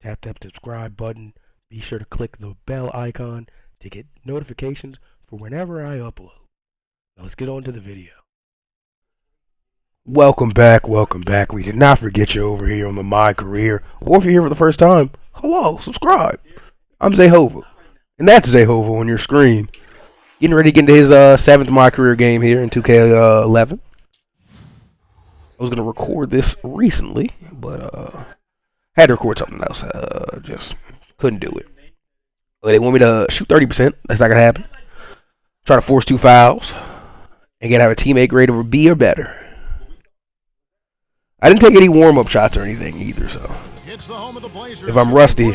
Tap that subscribe button. Be sure to click the bell icon to get notifications for whenever I upload. Now let's get on to the video. Welcome back, welcome back. We did not forget you over here on the MyCareer. Or if you're here for the first time, hello, subscribe. I'm Zayhovah, and that's Zayhovah on your screen. Getting ready to get into his 7th MyCareer game here in 2K11. I was going to record this recently, but had to record something else. Just couldn't do it. But they want me to shoot 30%. That's not going to happen. Try to force 2 fouls. And get have a teammate grade over B or better. I didn't take any warm-up shots or anything either, so if I'm rusty,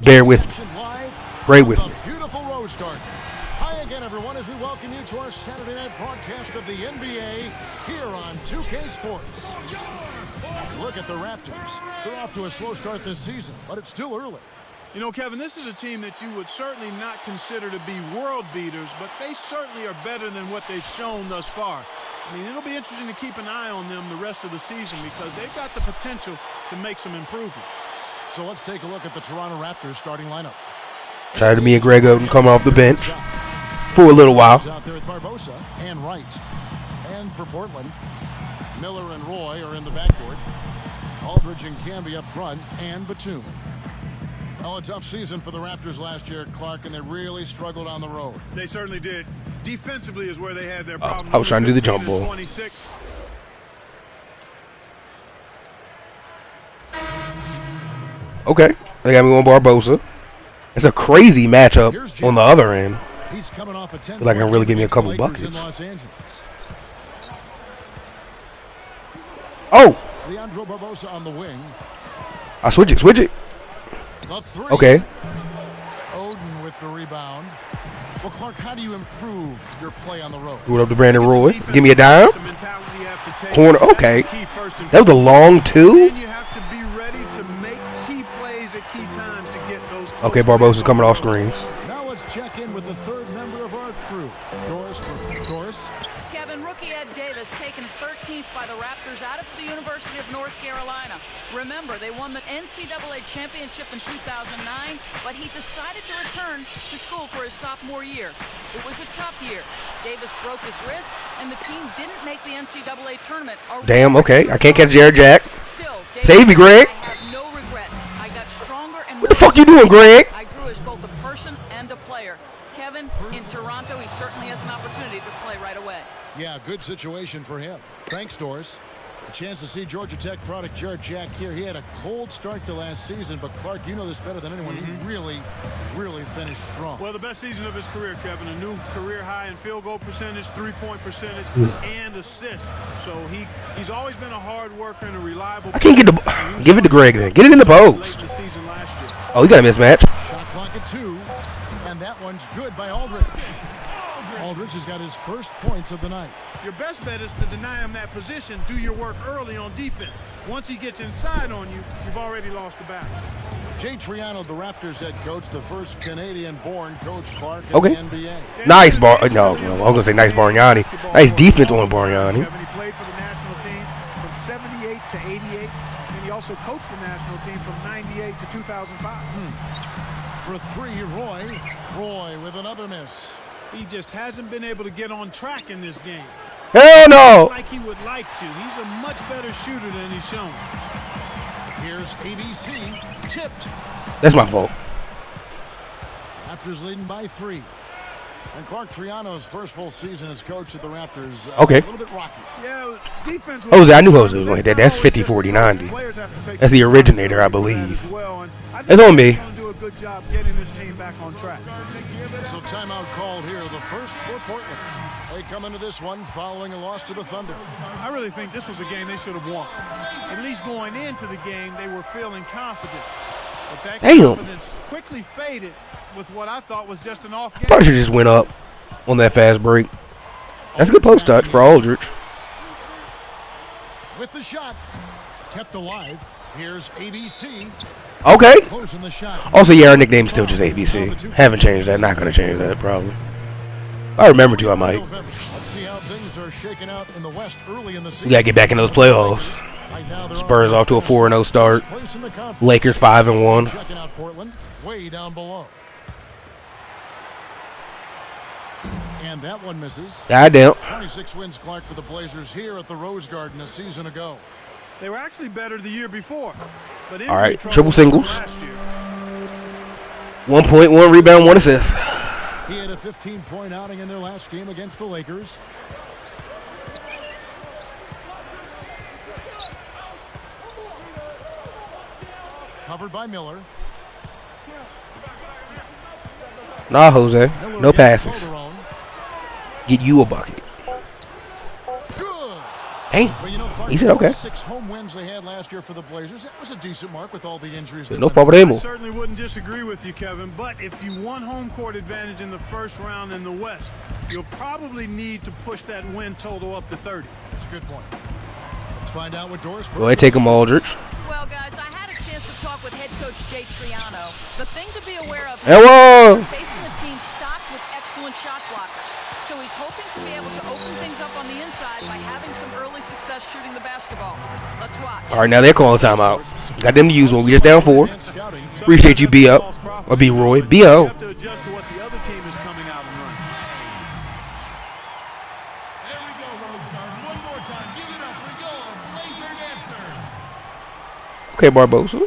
bear with me. Pray with me. Hi again, everyone, as we welcome you to our Saturday night broadcast of the NBA here on 2K Sports. Look at the Raptors. They're off to a slow start this season, but it's still early. You know, Kevin, this is a team that you would certainly not consider to be world beaters, but they certainly are better than what they've shown thus far. I mean, it'll be interesting to keep an eye on them the rest of the season because they've got the potential to make some improvement. So let's take a look at the Toronto Raptors starting lineup. Shout out to me and Greg Oden coming off the bench for a little while. Out there with Barbosa and Wright. And for Portland, Miller and Roy are in the backcourt. Aldridge and Camby up front, and Batum. Well, a tough season for the Raptors last year, Clark, and they really struggled on the road. They certainly did. Defensively is where they had their problem. I was trying to do the jump ball. Okay, they got me on Barbosa. It's a crazy matchup on the other end. He's coming off a 10 like I can really give me a couple buckets. Oh! Leandro Barbosa on the wing. I switch it. The three. Okay. Oden with the rebound. Well, Clark, how do you improve your play on the road? What up to Brandon Roy? Give me a dime. Corner. Okay. That was a long 2. Okay, Barbosa's coming off screens. Now let's check in with the third member of our crew. Doris. Kevin, rookie Ed Davis taken 13th by the Raptors out of the University of North Carolina. Remember, they won the NCAA championship in 2009, but he decided to return to school for his sophomore year. It was a tough year. Davis broke his wrist, and the team didn't make the NCAA tournament. Damn, okay. I can't catch Jared Jack. Still, save me, Greg. I have no regrets. I got stronger and what the fuck you doing, Greg? I grew as both a person and a player. Kevin, in Toronto, he certainly has an opportunity to play right away. Yeah, good situation for him. Thanks, Doris. A chance to see Georgia Tech product Jared Jack here. He had a cold start to last season, but Clark, you know this better than anyone. He really finished strong. Well, the best season of his career, Kevin. A new career high in field goal percentage, 3-point percentage, and assists. So he's always been a hard worker and a reliable. I can't get the give it to Greg then. Get it in the post. Oh, you got a mismatch. Shot clock at 2, and that one's good by Aldridge. Aldridge has got his first points of the night. Your best bet is to deny him that position. Do your work early on defense. Once he gets inside on you, you've already lost the battle. Jay Triano, the Raptors head coach, the first Canadian-born coach, Clark, in okay. the NBA. Nice bar. No, I was gonna say nice Bargnani. Nice defense on Bargnani. He played for the national team from '78 to '88, and he also coached the national team from '98 to 2005. For 3, Roy with another miss. He just hasn't been able to get on track in this game. Hell no! Like he would like to. He's a much better shooter than he's shown. Here's ABC, tipped. That's my fault. Raptors leading by 3. And Clark, Triano's first full season as coach of the Raptors. Okay. A little bit rocky. Yeah, defense. Jose, I knew Jose was going to hit that. That's 50, 40, 90. That's the originator, I believe. It's on me. Do a good job getting this team back on track. So timeout called here, the first for Portland. They come into this one following a loss to the Thunder. I really think this was a game they should have won. At least going into the game, they were feeling confident. But that confidence quickly faded with what I thought was just an off game. Probably should just went up on that fast break. That's a good post touch for Aldridge. With the shot, kept alive. Here's ABC. Okay. Closing the shot. Also, yeah, our nickname's still just ABC. Haven't changed that. Not going to change that, probably. If I remember to, I might. Let's see how things are shaking out in the West early in the season. We got to get back in those playoffs. Right now they're Spurs off to a 4-0 start. place in the conference. Lakers 5-1. Checking out Portland, way down below. And that one misses. Goddamn. 26 wins, Clark, for the Blazers here at the Rose Garden a season ago. They were actually better the year before. But All right, injury triple trouble singles. last year. 1 point, 1 rebound, 1 assist. He had a 15-point outing in their last game against the Lakers. Covered by Miller. Nah, Jose. Miller No gets passes. Calderon. Get you a bucket. Good. Hey, But you know, Clark, he said okay. 6 home wins they had last year for the Blazers. That was a decent mark with all the injuries. No I problemo. certainly wouldn't disagree with you, Kevin, but if you want home court advantage in the first round in the West, you'll probably need to push that win total up to 30. That's a good point. Let's find out what Doris. Go ahead, take him, Aldridge. Well, guys, I had a chance to talk with head coach Jay Triano. The thing to be aware of Hello. is facing a team stocked with excellent shot blockers. So he's hoping to be able to open things up on the inside by having some early success shooting the basketball. Let's watch. All right, now they're calling timeout. Got them to use one. We just down 4. Appreciate you, B up. Or B Roy. B You O. have to adjust to what the other team is coming out and running. There we go, Rose Garden. One more time. Give it up for your Blazer dancers. Okay, Barbosa.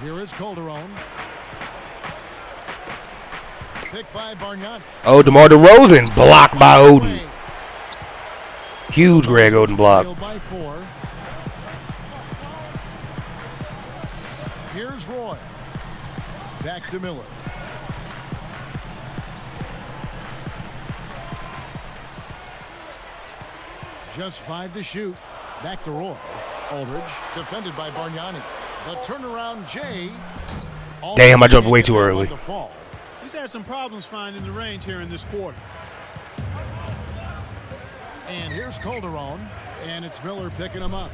Here is Calderon. Picked by Bargnani. Oh, DeMar DeRozan. Blocked by Odin. Huge Greg Oden block. Trailed by 4. Here's Roy. Back to Miller. Just 5 to shoot. Back to Roy. Aldridge defended by Bargnani. The turnaround Jay. Damn, I jumped way too early. The fall. He's had some problems finding the range here in this quarter. And here's Calderon, and it's Miller picking him up.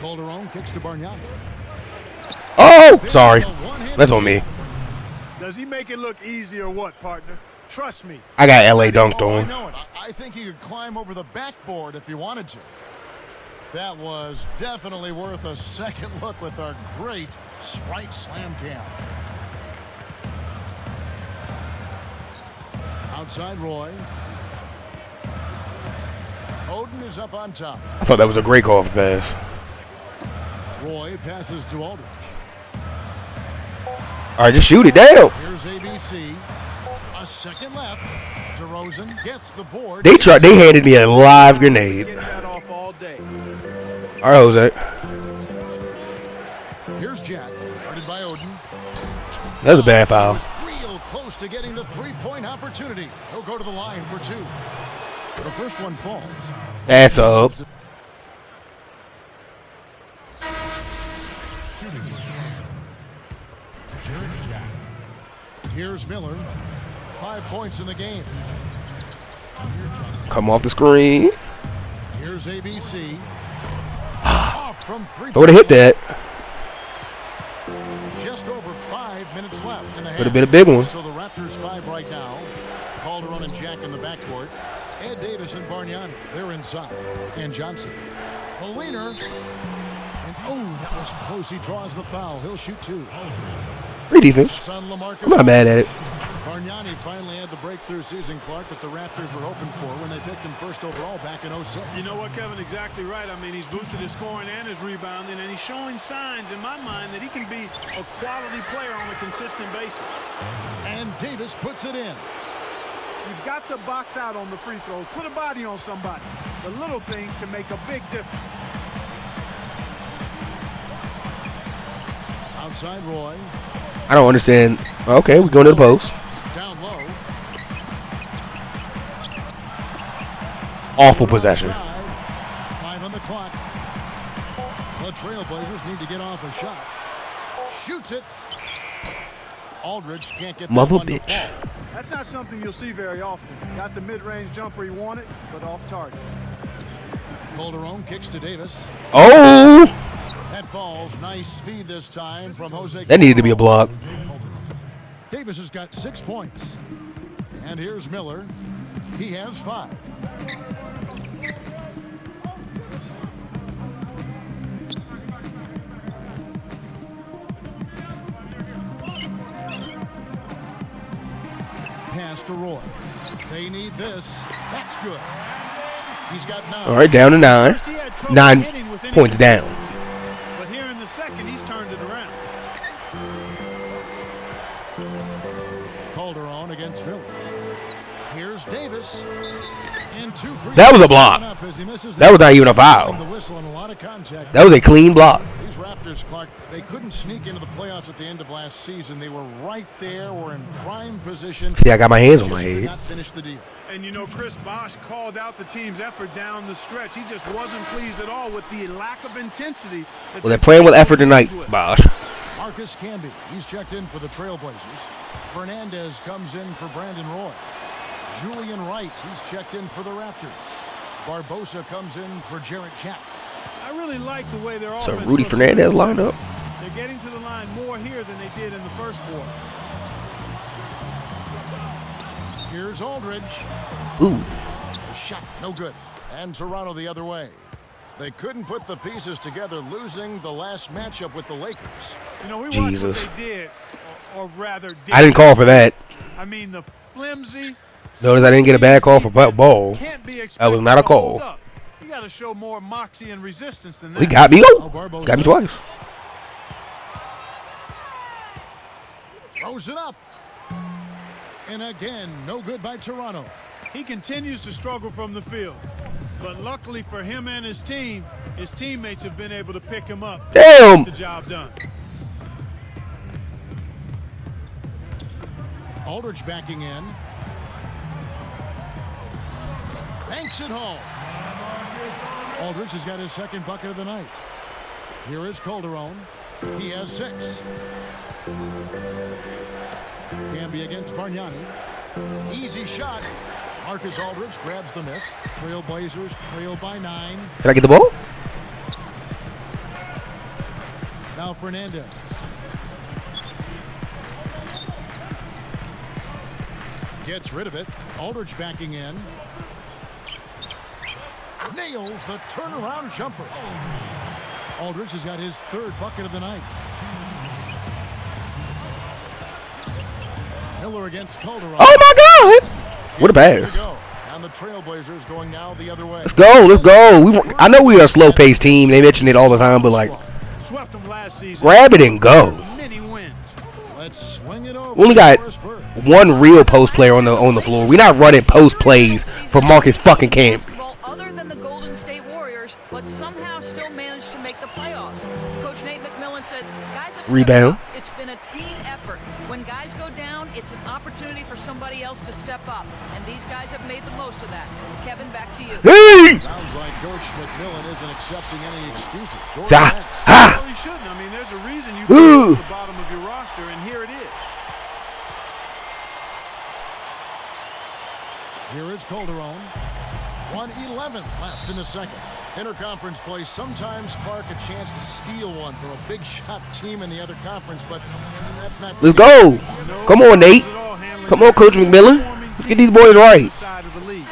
Calderon kicks to Bargnani. Oh, sorry. That's on me. Does he make it look easy or what, partner? Trust me. I got LA dunked Oh, I on. know it. I think he could climb over the backboard if he wanted to. That was definitely worth a second look with our great Sprite Slam Cam. Outside Roy. Oden is up on top. I thought that was a great call for pass. Roy passes to Aldridge. All right, just shoot it. Damn. Here's ABC. A second left. DeRozan gets the board. They handed me a live grenade. Getting that off all day. All right, Jose. Here's Jack. Guarded by Oden. That was a bad foul. Was real close to getting the three-point opportunity. He'll go to the line for 2. The first one falls. That's up. Here's Miller. 5 points in the game. Come off the screen. Here's ABC. Off from 3. I would have hit that. Just over 5 minutes left in the half. Would have been a big one. So the Raptors 5 right now. Calderon and Jack in the backcourt. Ed Davis and Bargnani, they're inside. And Johnson. A leaner. And oh, that was close. He draws the foul. He'll shoot 2. Great defense. Son LaMarcus. I'm not mad at it. Bargnani finally had the breakthrough season, Clark, that the Raptors were hoping for when they picked him first overall back in 06. You know what, Kevin? Exactly right. I mean, he's boosted his scoring and his rebounding, and he's showing signs, in my mind, that he can be a quality player on a consistent basis. And Davis puts it in. You've got to box out on the free throws. Put a body on somebody. The little things can make a big difference. Outside Roy. I don't understand. Okay, we're going to the post. Down low. Awful possession. 5 on the clock. The Trailblazers need to get off a shot. Shoots it. Aldridge can't get that Mother one to bitch. fall. That's not something you'll see very often. Got the mid-range jumper he wanted, but off target. Calderon kicks to Davis. Oh, That falls. Nice feed this time from Jose. that needed to be a block. Davis has got 6 points. And here's Miller. He has 5. pass to Roy. They need this. That's good. He's got 9. All right, down to 9. First, he had trouble 9 hitting with any points down. consistency. But here in the second, he's turned it around. Calderon against Miller. Here's Davis. And 2 free. That was a block. That was not even a foul. The whistle and a lot of contact. That was a clean block. These Raptors, Clark, they couldn't sneak into the playoffs at the end of last season. They were right there, or in prime position. See, I got my hands on my Just could head. not finish the deal. And you know, Chris Bosh called out the team's effort down the stretch. He just wasn't pleased at all with the lack of intensity. Well, they're playing with effort tonight, Bosh. Marcus Camby, he's checked in for the Trailblazers. Fernandez comes in for Brandon Roy. Julian Wright, he's checked in for the Raptors. Barbosa comes in for Jarrett Jack. I really like the way their So offense Rudy looks Fernandez in the lined second. up. They're getting to the line more here than they did in the first quarter. Here's Aldridge. Ooh. The shot, no good. And Toronto the other way. They couldn't put the pieces together, losing the last matchup with the Lakers. You know, we Jesus. watched what they did, or rather did. I didn't call for that. I mean, the flimsy. Notice I didn't get a bad call for ball. Can't be That was not a expected to hold call. up. You got to show more moxie and resistance than that. He got me. Oh, Oh, Barbosa got me twice. throws it up. And again, no good by Toronto. He continues to struggle from the field. But luckily for him and his team, his teammates have been able to pick him up. Damn. Get the job done. Aldridge backing in. Banks it home. Aldridge has got his second bucket of the night. Here is Calderon. He has 6. Camby against Bargnani. Easy shot. Marcus Aldridge grabs the miss. Trailblazers trail by 9. Did I get the ball? Now Fernandez. Gets rid of it. Aldridge backing in. Nails the turnaround jumper. Aldridge has got his 3rd bucket of the night. Miller against Calderon. Oh my God! What a Here we pass. go. And the Trailblazers going now the other way. Let's go. Let's go. I know we are a slow-paced team. They mention it all the time, but like, Swept them last season. grab it and go. Many wins. Let's swing it over. We only got for Spurs. one real post player on the floor. We're not running post plays for Marcus fucking Camp. Basketball other than the Golden State Warriors, but somehow still managed to make the playoffs. Coach Nate McMillan said, "Guys have stepped Rebound. up. It's been a team effort. When guys go down, it's an opportunity for somebody else to step up, and these guys have made the most of that." Kevin, back to you. Hey! Sounds like Coach McMillan isn't accepting any excuses. Jordan Ah, Banks. ah. Well, he shouldn't. I mean, there's a reason you Ooh. put at the bottom of your roster, and here it is. Here is Calderon. 1:11 left in the second. Interconference play. Sometimes, Clark, a chance to steal one from a big shot team in the other conference, but that's not. Let's go. No Come on, Nate. problems at all handling Come on, that Coach McMillan. performing Let's team get these boys right. side of the league.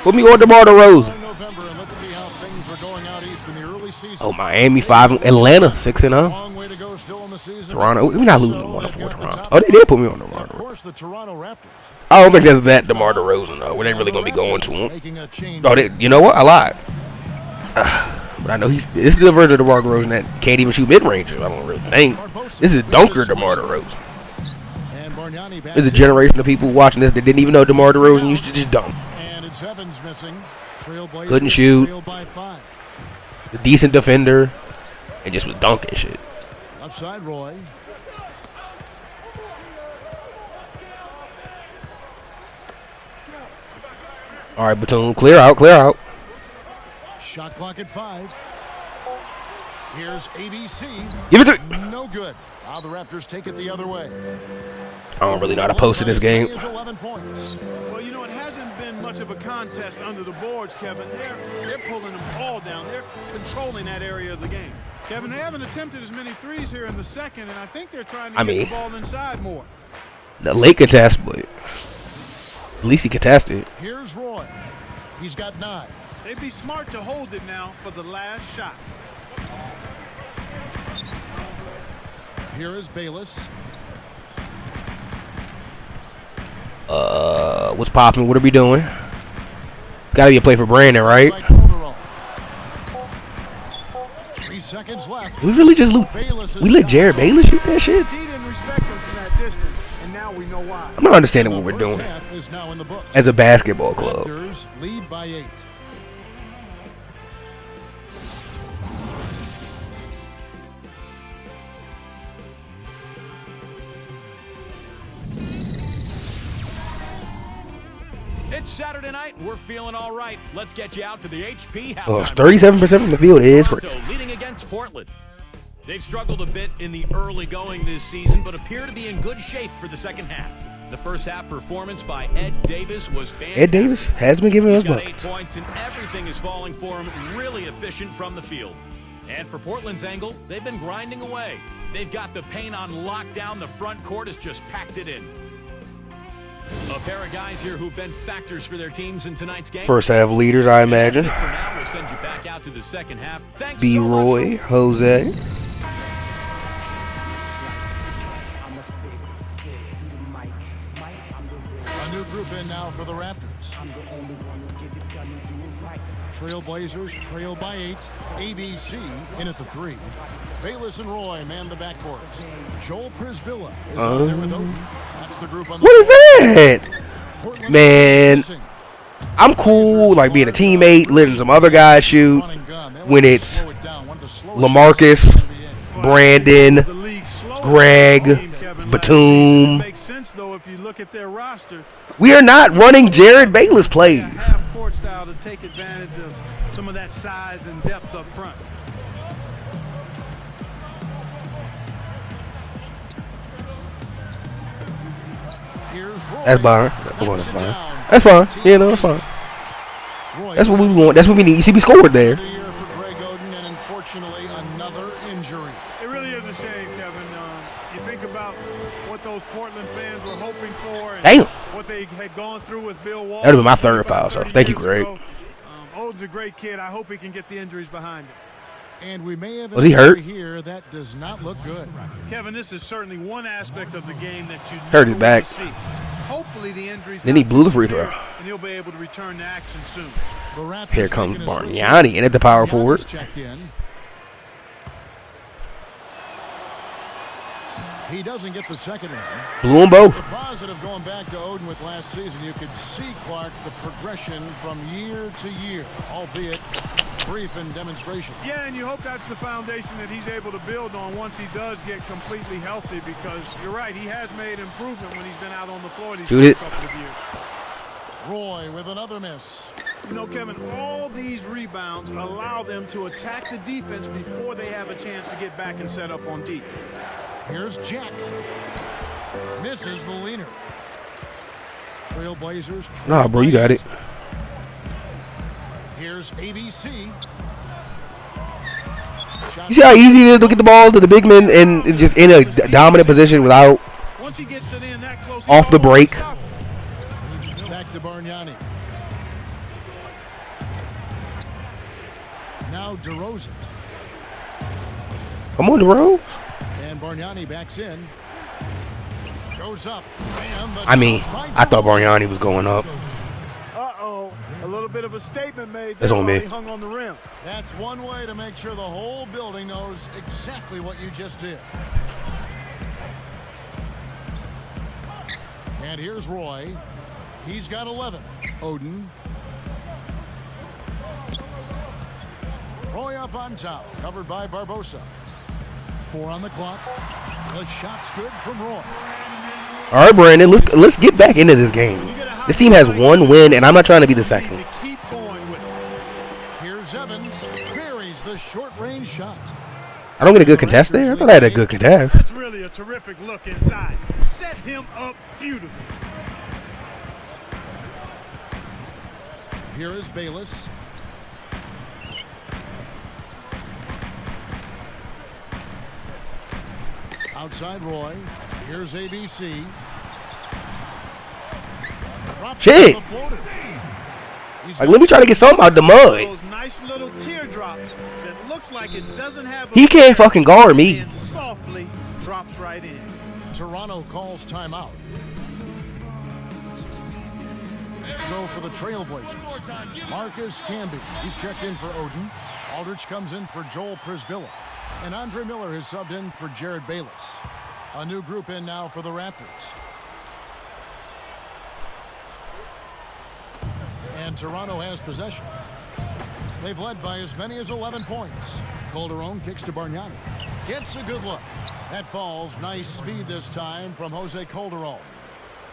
Put me on DeMar DeRozan. November, and let's see how things are going out east in the early season. Oh, Miami 5, Atlanta 6-0. Long way to go still in the season. Toronto, we're not losing So 1 they've 4 got the Toronto. top Oh, they did put me on And DeMar of DeRozan. course, the Toronto Raptors. I don't think that's that DeMar DeRozan though. It ain't really gonna be going to him. Making a change. Oh, you know what? I lied. But I know this is the version of DeMar DeRozan that can't even shoot mid-rangers. I don't really think. This is dunker DeMar DeRozan. And Bargnani backs There's a it. generation of people watching this that didn't even know DeMar DeRozan used to just dunk. And it's Evans missing. Trailblazers Couldn't shoot. trail by 5. A decent defender, and just was dunking shit. Left side, Roy. All right, Batum, clear out, clear out. Shot clock at 5. Here's ABC. Give it to. No good. Now the Raptors take it the other way. I don't really know how to post in this game. 11 points. Well, you know, it hasn't been much of a contest under the boards, Kevin. They're pulling them all down. They're controlling that area of the game. Kevin, they haven't attempted as many threes here in the second, and I think they're trying to get the ball inside more. The late contest, but at least he contested. Here's Roy. He's got 9. They'd be smart to hold it now for the last shot. Here is Bayless. What's popping? What are we doing? Gotta be a play for Brandon, right? 3 seconds left. We really just we let Jared Bayless shoot that shit? He didn't respect him from that distance, and now we know why. I'm not understanding what we're doing Is now in the books. as a basketball club. Raptors lead by 8. It's Saturday night. We're feeling all right. Let's get you out to the HP halftime. Oh, it's 37% from the field. It is crazy. Toronto leading against Portland. They've struggled a bit in the early going this season, but appear to be in good shape for the second half. The first half performance by Ed Davis was fantastic. Ed Davis has been giving us He's got 8 buckets. points, and everything is falling for him. Really efficient from the field. And for Portland's angle, they've been grinding away. They've got the paint on lockdown. The front court has just packed it in. A pair of guys here who've been factors for their teams in tonight's game. First half leaders, I imagine. That's it for now. We'll send you back out to the second half. Thanks B. so much Roy, Jose. A new group in now for the Raptors. Trailblazers trail by 8. ABC in at the 3. Bayless and Roy man the backcourt. Joel Prisbilla is out there with Oden. That's the group on the What is that? Portland Man, missing. I'm cool like being a teammate, letting some other guys shoot Run and gun. They when want to it's slow it down. One of the slowest LaMarcus, paces in the NBA. Brandon, The league slowed Greg, down the game, Kevin, last Batum. season. It makes sense though if you look at their roster. We are not running Jared Bayless plays. A half court style to take advantage of some of that size and depth up front. Here's Roy. That's fine. Knocks it That's fine. down. That's fine. Yeah, no, that's fine. Roy That's what we want. That's what we need. You see, we scored there. of the year for Greg Oden, and unfortunately another injury. It really is a shame, Kevin. You think about what those Portland fans were hoping for and Damn. what they had gone through with Bill Walton. That'd be my third foul, so 30 thank you, years Greg. ago. Oden's a great kid. I hope he can get the injuries behind him. And we may have an Was he hurt? injury here that does not look good. Kevin, this is certainly one aspect of the game that you Hurt his never back. want to see. Hopefully the injuries Then he not blew the free severe, throw. and he'll be able to return to action soon. The Raptors Here comes making a switch. Bargnani in at the power Giannis forward. checked in. He doesn't get the second one. Blew them both. The positive going back to Oden with last season, you could see, Clark, the progression from year to year, albeit brief in demonstration. Yeah, and you hope that's the foundation that he's able to build on once he does get completely healthy, because you're right, he has made improvement when he's been out on the floor these Shoot it. first couple of years. Roy with another miss. You know, Kevin, all these rebounds allow them to attack the defense before they have a chance to get back and set up on deep. Here's Jack. Misses the leaner. Trailblazers. Nah, bro, you got it. Here's ABC. You see how easy it is to get the ball to the big man and just in a dominant position without Once he gets it in that close, off the break. Back to Bargnani. Now DeRozan. Come on, DeRozan. And Bargnani backs in. Goes up. And the I mean, top by I thought DeRozan. Bargnani was going up. Uh-oh, a little bit of a statement made. That's there on while me. he hung on the rim. That's one way to make sure the whole building knows exactly what you just did. And here's Roy. He's got 11. Oden. Roy up on top, covered by Barbosa. 4 on the clock. The shot's good from Roy. All right, Brandon, let's get back into this game. This team has one win, and I'm not trying to be the second. To keep going with it. Here's Evans. Buries the short-range shot. I don't get a good contest there. I thought I had a good contest. That's really a terrific look inside. Set him up beautifully. Here is Bayless. Outside Roy. Here's ABC. Drops Shit. the floater. He's Like, let me try to get something out the mud. Those nice little teardrops that looks like it doesn't have a He can't fucking guard me. and softly drops right in. Toronto calls timeout. So for the Trailblazers, Marcus Camby. He's checked in for Odin. Aldridge comes in for Joel Prisbilla. And Andre Miller has subbed in for Jared Bayless. A new group in now for the Raptors. And Toronto has possession. They've led by as many as 11 points. Calderon kicks to Bargnani. Gets a good look. That falls. Nice feed this time from Jose Calderon.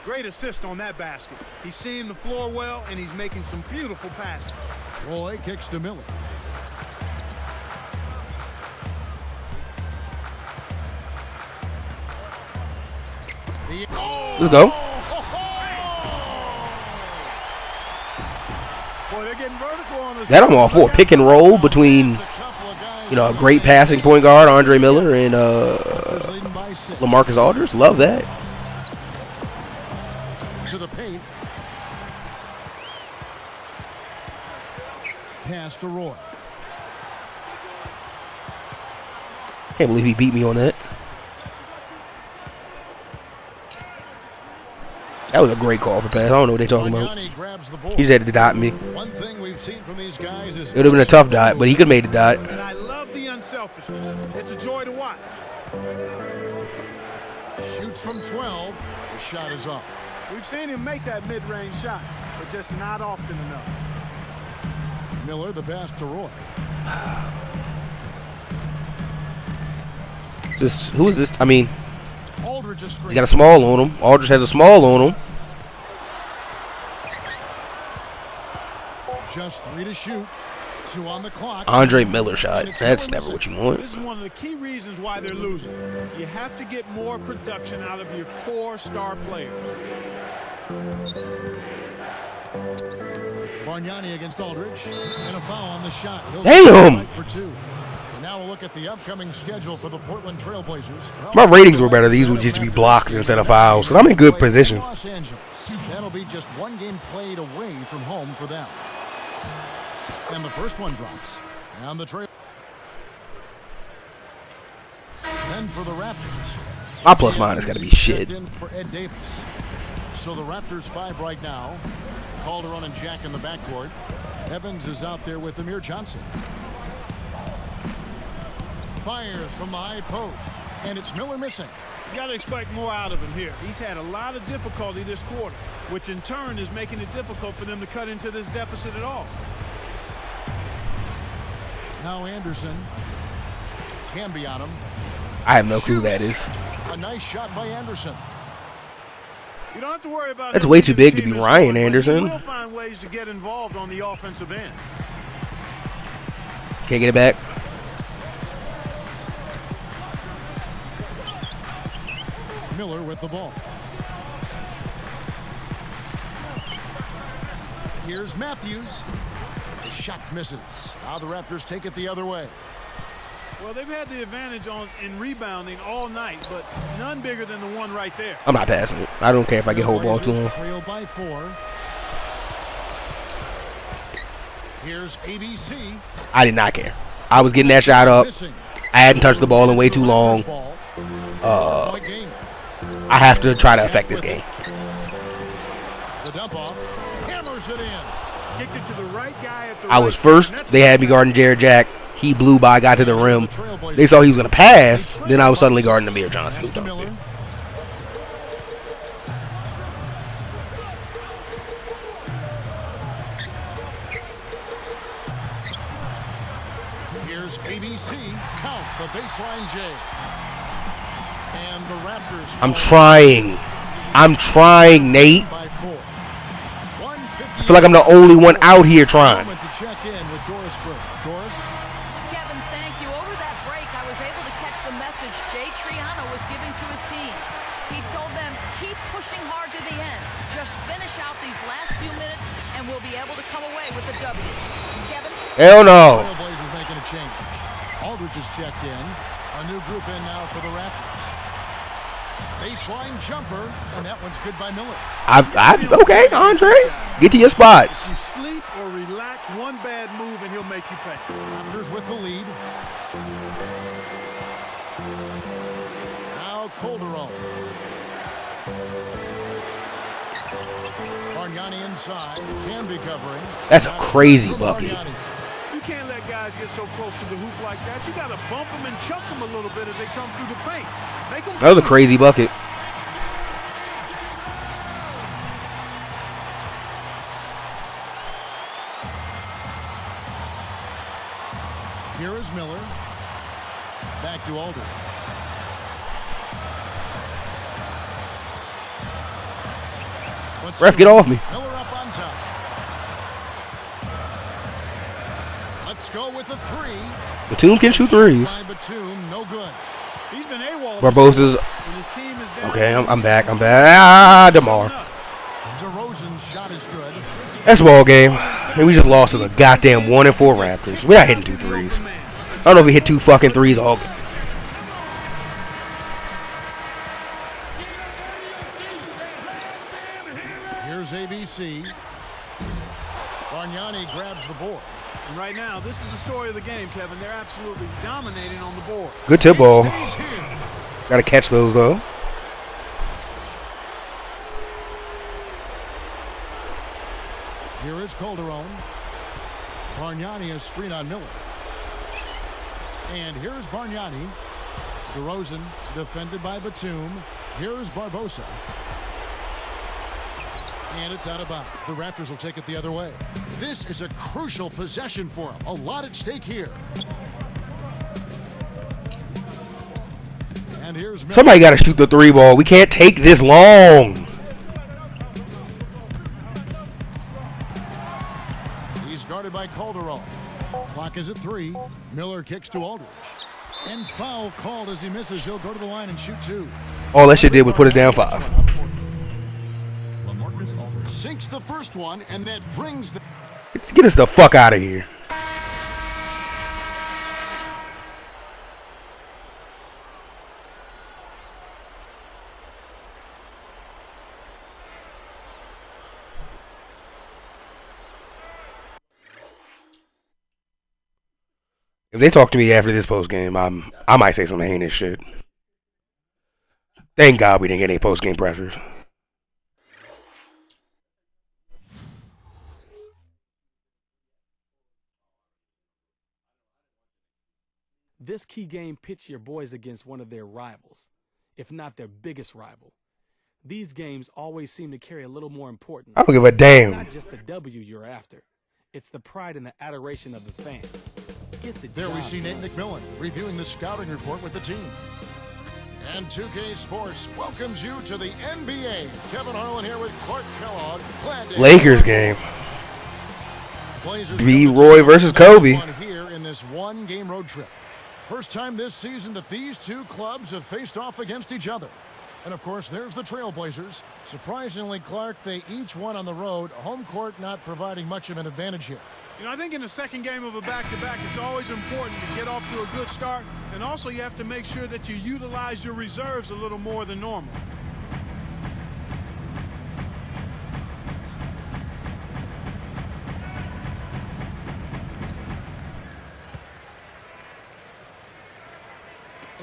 Great assist on that basket. He's seeing the floor well, and he's making some beautiful passes. Roy kicks to Miller. Let's go. Boy, they're getting vertical on us. That I'm all for. Pick and roll between, you know, a great passing point guard, Andre Miller, and LaMarcus Aldridge. Love that. To the paint. Pass to Roy. Can't believe he beat me on that. That was a great call for pass. I don't know what they're talking about. He just had to dot me. One thing we've seen from these guys is it would have been a tough dot, but he could have made the dot. And I love the unselfishness. It's a joy to watch. Shoots from 12. The shot is off. We've seen him make that mid-range shot, but just not often enough. Miller, the pass to Roy. Just who is this? I mean, Aldridge is he's got a small on him. Aldridge has a small on him. Just 3 to shoot. 2 on the clock. Andre Miller shot. That's never what you want. This is one of the key reasons why they're losing. You have to get more production out of your core star players. Bargnani against Aldridge. And a foul on the shot. Damn! For 2. And now we'll look at the upcoming schedule for the Portland Trailblazers. My ratings were better. These would just be blocks instead of fouls, because I'm in good position. Los Angeles. That'll be just 1 game played away from home for them. And the first one drops. And the trail. Then for the Raptors. My plus minus got to be shit. For Ed Davis. So the Raptors 5 right now. Calderon and Jack in the backcourt. Evans is out there with Amir Johnson. Fires from the high post. And it's Miller missing. You got to expect more out of him here. He's had a lot of difficulty this quarter, which in turn is making it difficult for them to cut into this deficit at all. Now Anderson. Can be on him. I have no clue who that is. A nice shot by Anderson. You don't have to worry about. That's way too big to be Ryan Anderson. We'll find ways to get involved on the offensive end. Can't get it back. Miller with the ball. Here's Matthews. The shot misses. Now the Raptors take it the other way. Well, they've had the advantage in rebounding all night, but none bigger than the one right there. I'm not passing it. I don't care if I get hold ball too long. Trail by 4. Here's ABC. I did not care. I was getting that shot up. I hadn't touched the ball in way too long. I have to try to affect this game. The dump off. Hammers it in. Kicked it to the right guy at the I was first. They had me guarding Jared Jack. He blew by, got to the rim. They saw he was going to pass. Then I was suddenly guarding Amir Johnson. Here's ABC. Count the baseline J. And the Raptors. I'm trying. I'm trying, Nate. I feel like I'm the only one out here trying. To check in with Doris Burke. Doris? Kevin, thank you. Over that break, I was able to catch the message Jay Triano was giving to his team. He told them, keep pushing hard to the end. Just finish out these last few minutes, and we'll be able to come away with the W. Kevin? Hell no. Trailblazers making a change. Aldridge is checked in. A new group in now for the Raptors. Baseline jumper, and that one's good by Miller. Okay, Andre. Get to your spots. You sleep or relax, one bad move and he'll make you pay. Raptors with the lead. Now Calderon. Bargnani inside. Can be covering. That's a crazy bucket. You can't let guys get so close to the hoop like that. You got to bump them and chuck them a little bit as they come through the paint. Make them That was a crazy bucket. Here is Miller. Back to Aldridge. Ref, get off me. Miller up on top. Let's go with a three. Batum can shoot threes. By Batum, no good. He's been AWOL. Barbosa's. And his team is down. Okay, I'm back. I'm back. Ah, DeMar. DeRozan's shot is good. That's ball game. And we just lost to the goddamn 1-4 Raptors. We're not hitting 2 threes. I don't know if we hit 2 fucking threes all game. Here's ABC. Bargnani grabs the board. And right now, this is the story of the game, Kevin. They're absolutely dominating on the board. Good tip ball. Gotta catch those though. Here is Calderon. Bargnani is screen on Miller. And here's Bargnani. DeRozan defended by Batum. Here's Barbosa. And it's out of bounds. The Raptors will take it the other way. This is a crucial possession for them. A lot at stake here. And here's Miller. Somebody gotta shoot the 3 ball. We can't take this long. He's guarded by Calderon. Clock is at 3. Miller kicks to Aldridge. And foul called as he misses. He'll go to the line and shoot 2. All that shit did was put it down 5. Sinks the first one, and that brings the... Get us the fuck out of here. If they talk to me after this post game, I might say some heinous shit. Thank God we didn't get any post game pressures. This key game pits your boys against one of their rivals, if not their biggest rival. These games always seem to carry a little more importance. I don't give a damn. It's not just the W you're after. It's the pride and the adoration of the fans. Get the There job we see done. Nate McMillan reviewing the scouting report with the team. And 2K Sports welcomes you to the NBA. Kevin Harlan here with Clark Kellogg. Glad to Lakers game. Blazers B. coming to Roy the versus next Kobe. one here in this one-game road trip. First time this season that these two clubs have faced off against each other. And, of course, there's the Trailblazers. Surprisingly, Clark, they each won on the road. Home court not providing much of an advantage here. You know, I think in the second game of a back-to-back, it's always important to get off to a good start. And also, you have to make sure that you utilize your reserves a little more than normal.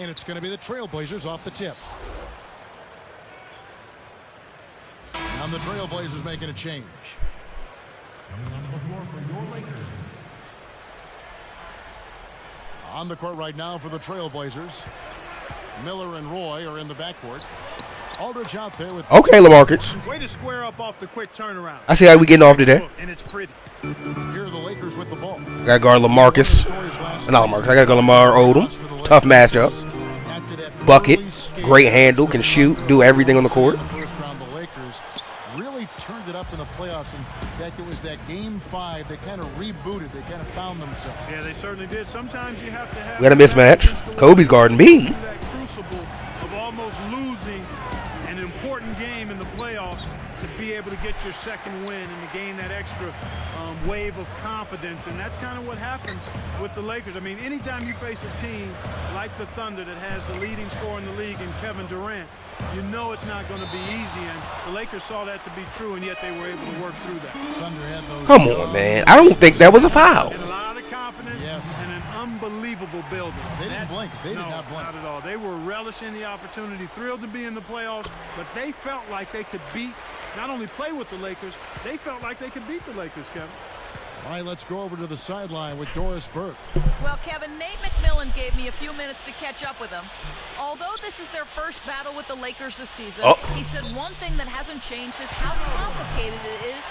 And it's going to be the Trailblazers off the tip. And the Trailblazers making a change. Coming onto the floor for your Lakers. On the court right now for the Trailblazers. Miller and Roy are in the backcourt. Aldridge out there with... Okay, LaMarcus. Way to square up off the quick turnaround. I see how we getting off today. And it's pretty. Here are the Lakers with the ball. I gotta guard LaMarcus. Not LaMarcus. I gotta go Lamar Odom. Tough matchup. Bucket. Great handle. Can shoot. Do everything on the court. In the first round, the Lakers really turned it up in the playoffs. In fact, it was that game 5. They kind of rebooted. They kind of found themselves. Yeah, they certainly did. Sometimes you have to have... We had a mismatch. Kobe's guarding me. That crucible of almost losing an important game in the playoffs to be able to get your second win and to gain that extra wave of confidence. And that's kind of what happened with the Lakers. I mean, anytime you face a team like the Thunder that has the leading scorer in the league in Kevin Durant, you know it's not going to be easy. And the Lakers saw that to be true, and yet they were able to work through that. Thunder had those... Come on, man. I don't think that was a foul. And a lot of confidence and an unbelievable building. They didn't blink. They did not blink. Not at all. They were relishing the opportunity, thrilled to be in the playoffs, but they felt like they could beat not only play with the Lakers, they felt like they could beat the Lakers, Kevin. All right, let's go over to the sideline with Doris Burke. Well, Kevin, Nate McMillan gave me a few minutes to catch up with him. Although this is their first battle with the Lakers this season, he said one thing that hasn't changed is how complicated it is.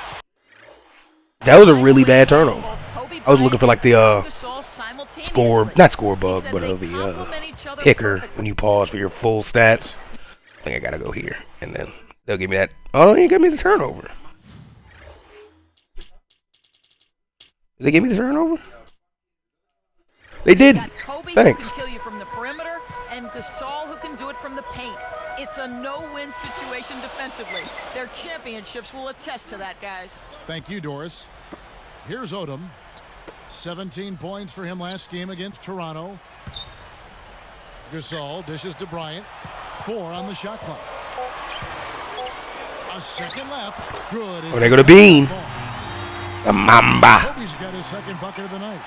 That was a really bad turnover. I was looking for like the not score bug, but the ticker when you pause for your full stats. I think I gotta go here, and then they'll give me that. Oh, you give me the turnover. Did they give me the turnover? They did. Kobe Thanks. who can kill you from the perimeter, and Gasol who can do it from the paint. It's a no-win situation defensively. Their championships will attest to that, guys. Thank you, Doris. Here's Odom. 17 points for him last game against Toronto. Gasol dishes to Bryant. 4 on the shot clock. A second left. Good. Oh, they go to Bean. The Mamba. Kobe's got his second bucket of the night.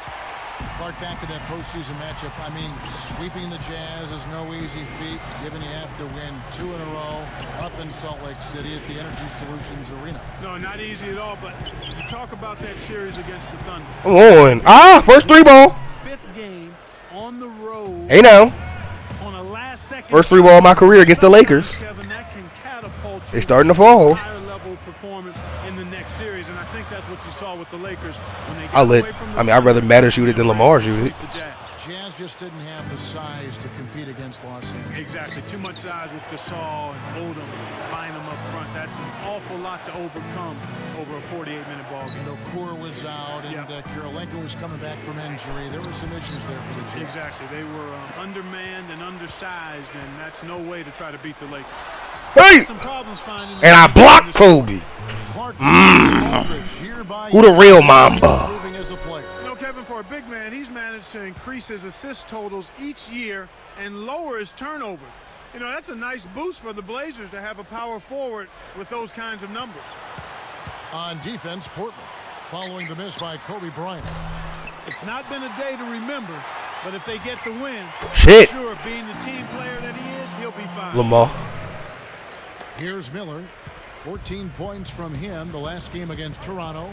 Clark, back to that postseason matchup. I mean, sweeping the Jazz is no easy feat, given you have to win 2 in a row up in Salt Lake City at the Energy Solutions Arena. No, not easy at all, but you talk about that series against the Thunder. Come on. First 3 ball. 5th game on the road. Hey, now. On a last-second. First 3 ball of my career against the Lakers. Kevin, that can catapult you They starting to fall. higher level performance in the next series, and I think that's what you saw with the Lakers when they I'd rather Matter shoot it than Lamar shoot it. Jazz just didn't have the size to compete against Los Angeles. Exactly. Too much size with Gasol and Odom, Bynum up front. That's an awful lot to overcome over a 48-minute ball game. Core was out, and Karolinko was coming back from injury. There were some issues there for the Jazz. Exactly. They were undermanned and undersized, and that's no way to try to beat the Lakers. Hey! Some problems finding. And I blocked Kobe. Who the real Mamba? You know, Kevin, for a big man, he's managed to increase his assist totals each year and lower his turnovers. You know, that's a nice boost for the Blazers to have a power forward with those kinds of numbers. On defense, Portland, following the miss by Kobe Bryant. It's not been a day to remember, but if they get the win, Shit. sure, being the team player that he is, he'll be fine. Lamar. Here's Miller. 14 points from him the last game against Toronto.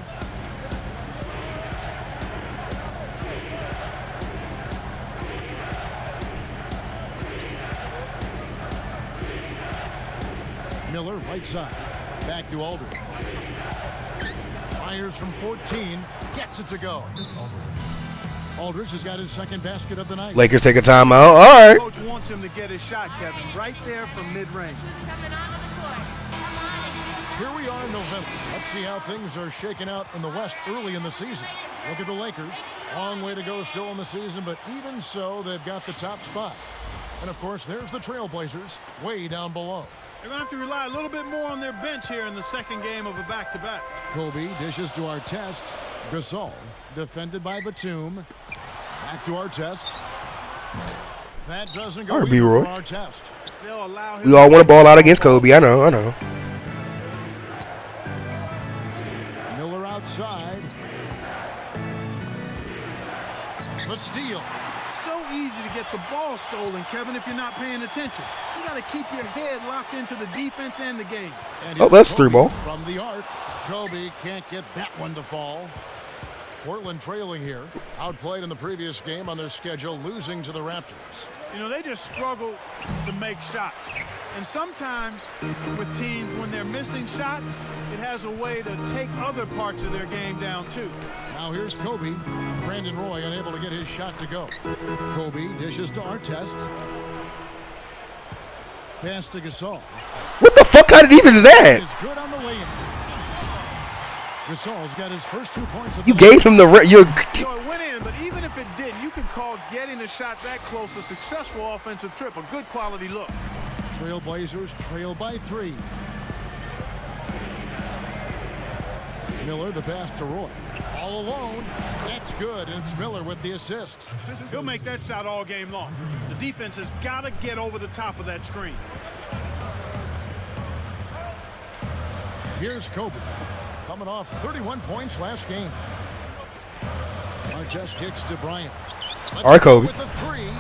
Miller, right side. Back to Aldridge. Fires from 14. Gets it to go. Aldridge has got his second basket of the night. Lakers take a timeout. All right. Coach wants him to get his shot, Kevin, right there from mid-range. Here we are in November. Let's see how things are shaking out in the West early in the season. Look at the Lakers. Long way to go still in the season, but even so, they've got the top spot. And, of course, there's the Trailblazers way down below. They're going to have to rely a little bit more on their bench here in the second game of a back-to-back. Kobe dishes to Artest. Gasol defended by Batum. Back to Artest. That doesn't go either for Artest. They'll allow him. We all want to ball out against Kobe. I know. Miller outside. The steal. It's so easy to get the ball stolen, Kevin, if you're not paying attention. You got to keep your head locked into the defense and the game. And that's 3 ball. From the arc. Kobe can't get that one to fall. Portland trailing here. Outplayed in the previous game on their schedule, losing to the Raptors. You know, they just struggle to make shots. And sometimes with teams, when they're missing shots, it has a way to take other parts of their game down, too. Now here's Kobe. Brandon Roy unable to get his shot to go. Kobe dishes to Artest. Pass to Gasol. What the fuck kind of defense is that? Is good on the lay-in. Gasol's got his first 2 points. You gave him the You know, it went in, but even if it didn't, you could call getting a shot that close a successful offensive trip, a good quality look. Trailblazers trail by 3. Miller, the pass to Roy. All alone. That's good, and it's Miller with the assist. He'll make that shot all game long. The defense has got to get over the top of that screen. Here's Kobe. Coming off 31 points last game. Artest kicks to Bryant. All right, Kobe. With a 3.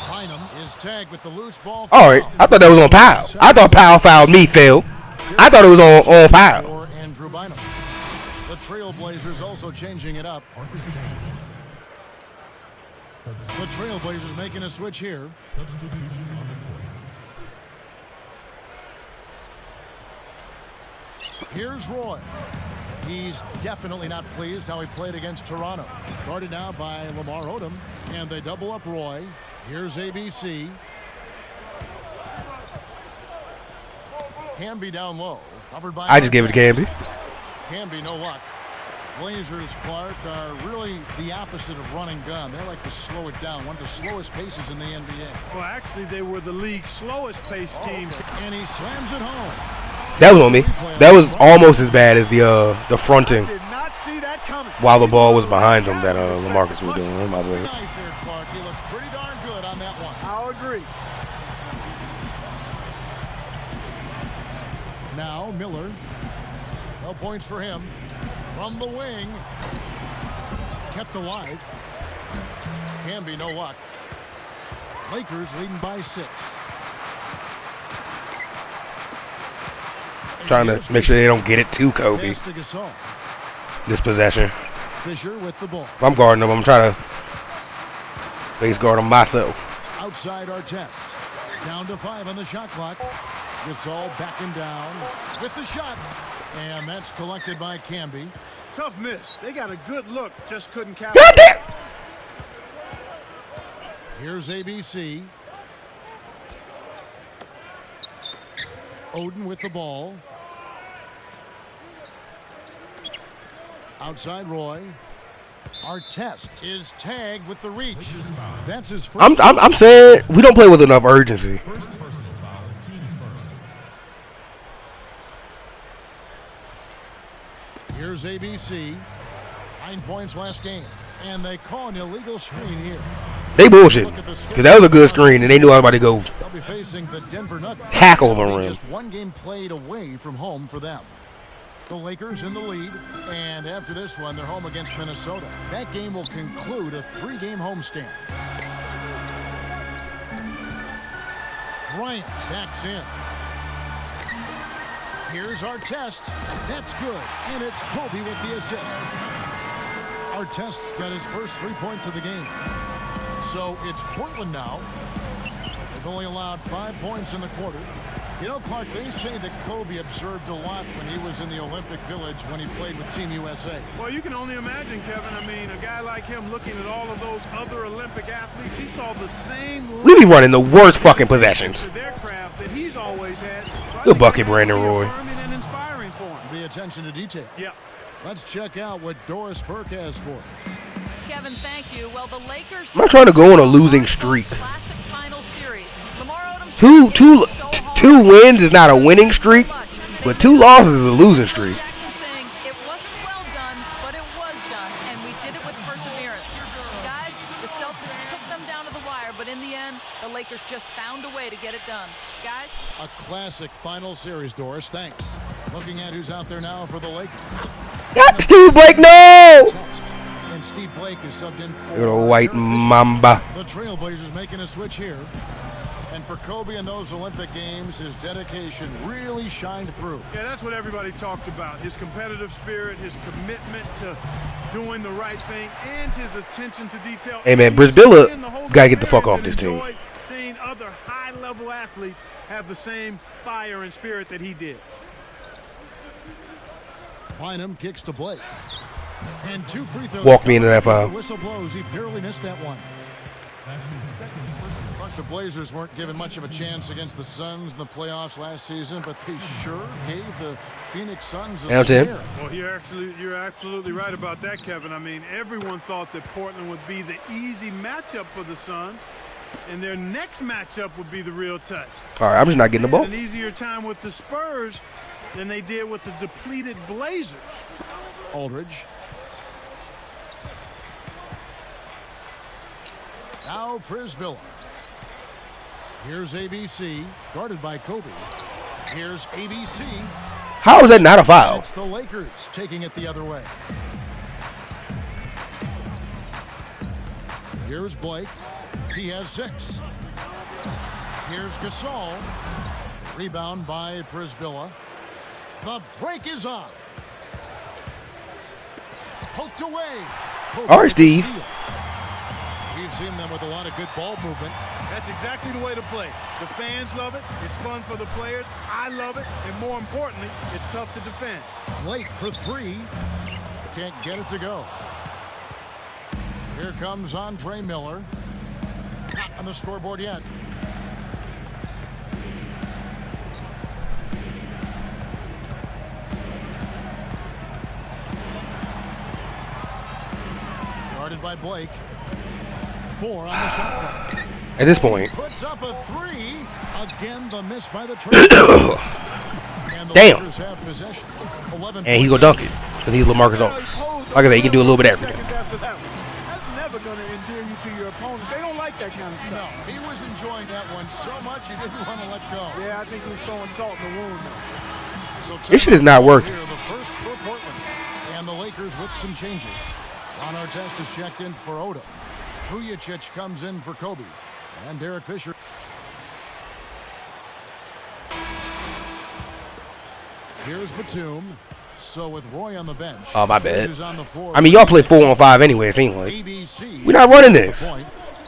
Bynum is tagged with the loose ball. All right. I thought that was on Powell. I thought Powell fouled me, Phil. I thought it was on foul. Trailblazers also changing it up. The Trailblazers making a switch here. Here's Roy. He's definitely not pleased how he played against Toronto. Guarded now by Lamar Odom. And they double up Roy. Here's ABC. Camby down low. Covered by I just gave it to Camby. Camby, no luck. Blazers, Clark, are really the opposite of running gun. They like to slow it down. One of the slowest paces in the NBA. Well, actually, they were the league's slowest paced team. And he slams it home. That was on me. That was almost as bad as the fronting Did not see that coming. while the ball was behind him that LaMarcus was doing. My bad. Nice here, Clark. He looked pretty darn good on that one. I'll agree. Now Miller. No points for him. From the wing. Kept alive. Camby, no luck. Lakers leading by 6. Trying to make sure they don't get it to Kobe. Pass to Gasol. This possession. Fisher with the ball. If I'm guarding him, I'm trying to face guard him myself. Outside Artest. Down to 5 on the shot clock. Gasol backing down with the shot. And that's collected by Camby. Tough miss. They got a good look, just couldn't God capitalize. damn! Here's ABC. Oden with the ball. Outside Roy. Artest is tagged with the reach. That's his first. I'm saying we don't play with enough urgency. Here's ABC. 9 points last game. And they call an illegal screen here. They bullshit. Because that was a good screen, and they knew I was about to go They'll be facing the Denver Nuggets. tackle the rim. Just one game played away from home for them. The Lakers in the lead, and after this one, they're home against Minnesota. That game will conclude a 3-game homestand. Bryant backs in. Here's Artest. That's good, and it's Kobe with the assist. Artest's got his first 3 points of the game. So it's Portland now. They've only allowed 5 points in the quarter. You know, Clark, they say that Kobe observed a lot when he was in the Olympic Village when he played with Team USA. Well, you can only imagine, Kevin. I mean, a guy like him looking at all of those other Olympic athletes, he saw the same. We be running the worst fucking possessions. To their craft that he's always had. So Good bucket, Brandon Roy. affirming and inspiring for him. The attention to detail. Yeah. Let's check out what Doris Burke has for us. Kevin, thank you. Well, the Lakers. I'm not trying to go on a losing streak. Classic final series. Lamar Odom Two wins is not a winning streak, but 2 losses is a losing streak. Jackson saying it wasn't well done, but it was done, and we did it with perseverance. Guys, the Celtics took them down to the wire, but in the end, the Lakers just found a way to get it done. Guys? A classic final series, Doris. Thanks. Looking at who's out there now for the Lakers. Steve Blake, no! And Steve Blake is subbed in for Little white mamba. the Trailblazers making a switch here. And for Kobe in those Olympic Games, his dedication really shined through. Yeah, that's what everybody talked about. His competitive spirit, his commitment to doing the right thing, and his attention to detail. Hey, man, He Brisbilla stayed in the whole gotta get the fuck off experience this and team. enjoyed seeing other high-level athletes have the same fire and spirit that he did. Bynum kicks to Blake. And 2 free throws. Walk me into that foul. The whistle blows. He barely missed that one. Look, the Blazers weren't given much of a chance against the Suns in the playoffs last season, but they sure gave the Phoenix Suns a Down 10. Well, you're absolutely right about that, Kevin. I mean, everyone thought that Portland would be the easy matchup for the Suns, and their next matchup would be the real test. All right, I'm just not getting the They ball. had an easier time with the Spurs than they did with the depleted Blazers. Aldridge. Now Prisbilla. Here's ABC, guarded by Kobe. Here's ABC. How is that not a foul? It's the Lakers taking it the other way. Here's Blake. He has 6. Here's Gasol. Rebound by Prisbilla. The break is on. Poked away. All right, Steve. We've seen them with a lot of good ball movement. That's exactly the way to play. The fans love it. It's fun for the players. I love it. And more importantly, it's tough to defend. Blake for three. Can't get it to go. Here comes Andre Miller. Not on the scoreboard yet. Guarded by Blake. 4 on the shot clock. At this point. Puts up a three. Again, the miss by the Trailblazers. And the Damn. Lakers have possession. 11 And he go dunk it. Because he's LaMarcus Aldridge. Like I said, he can do a little bit of everything. That's never going to endear you to your opponents. They don't like that kind of stuff. No, he was enjoying that one so much he didn't want to let go. Yeah, I think he was throwing salt in the wound. So This shit is not working. here, the first for Portland. And the Lakers with some changes. Ron Artest is checked in for Oda. Vujicic comes in for Kobe. And Derek Fisher. Here's Batum. So with Roy on the bench. Oh, my bad. Fisher's on the floor. I mean, y'all play 4-on-5 anyway, it seems like. ABC. We're not running this. Point.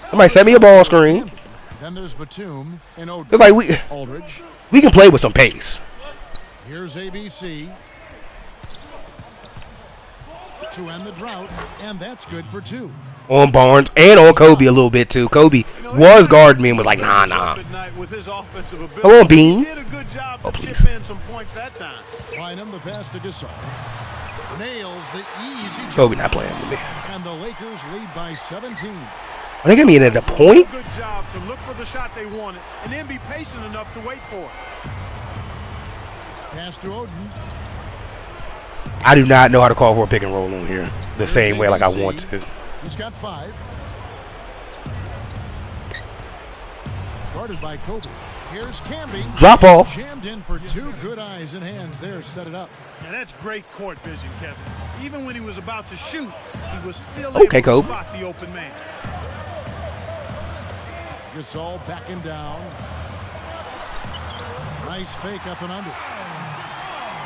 Somebody set me a ball screen. Then there's Batum and It's like Aldridge. we can play with some pace. Here's ABC to end the drought, and that's good for 2. On Barnes and on Kobe a little bit too. Kobe was guarding me and was like, nah. With his offensive ability, Come on, Bean. He did a good job to please. chip in some points that time. Bynum, the pass to Gasol. Nails the easy Kobe not playing with me. and the Lakers lead by 17. Are they gonna be at a point? Good job to look for the shot they wanted and then be patient enough to wait for it. Pass to Oden. I do not know how to call for a pick and roll on here the same way like I want to. He's got 5. Guarded by Kobe. Here's Camby. Drop off. Jammed in for 2 good eyes and hands there. Set it up. Now that's great court vision, Kevin. Even when he was about to shoot, he was still Okay, able to Kobe. spot the open man. Gasol backing down. Nice fake up and under.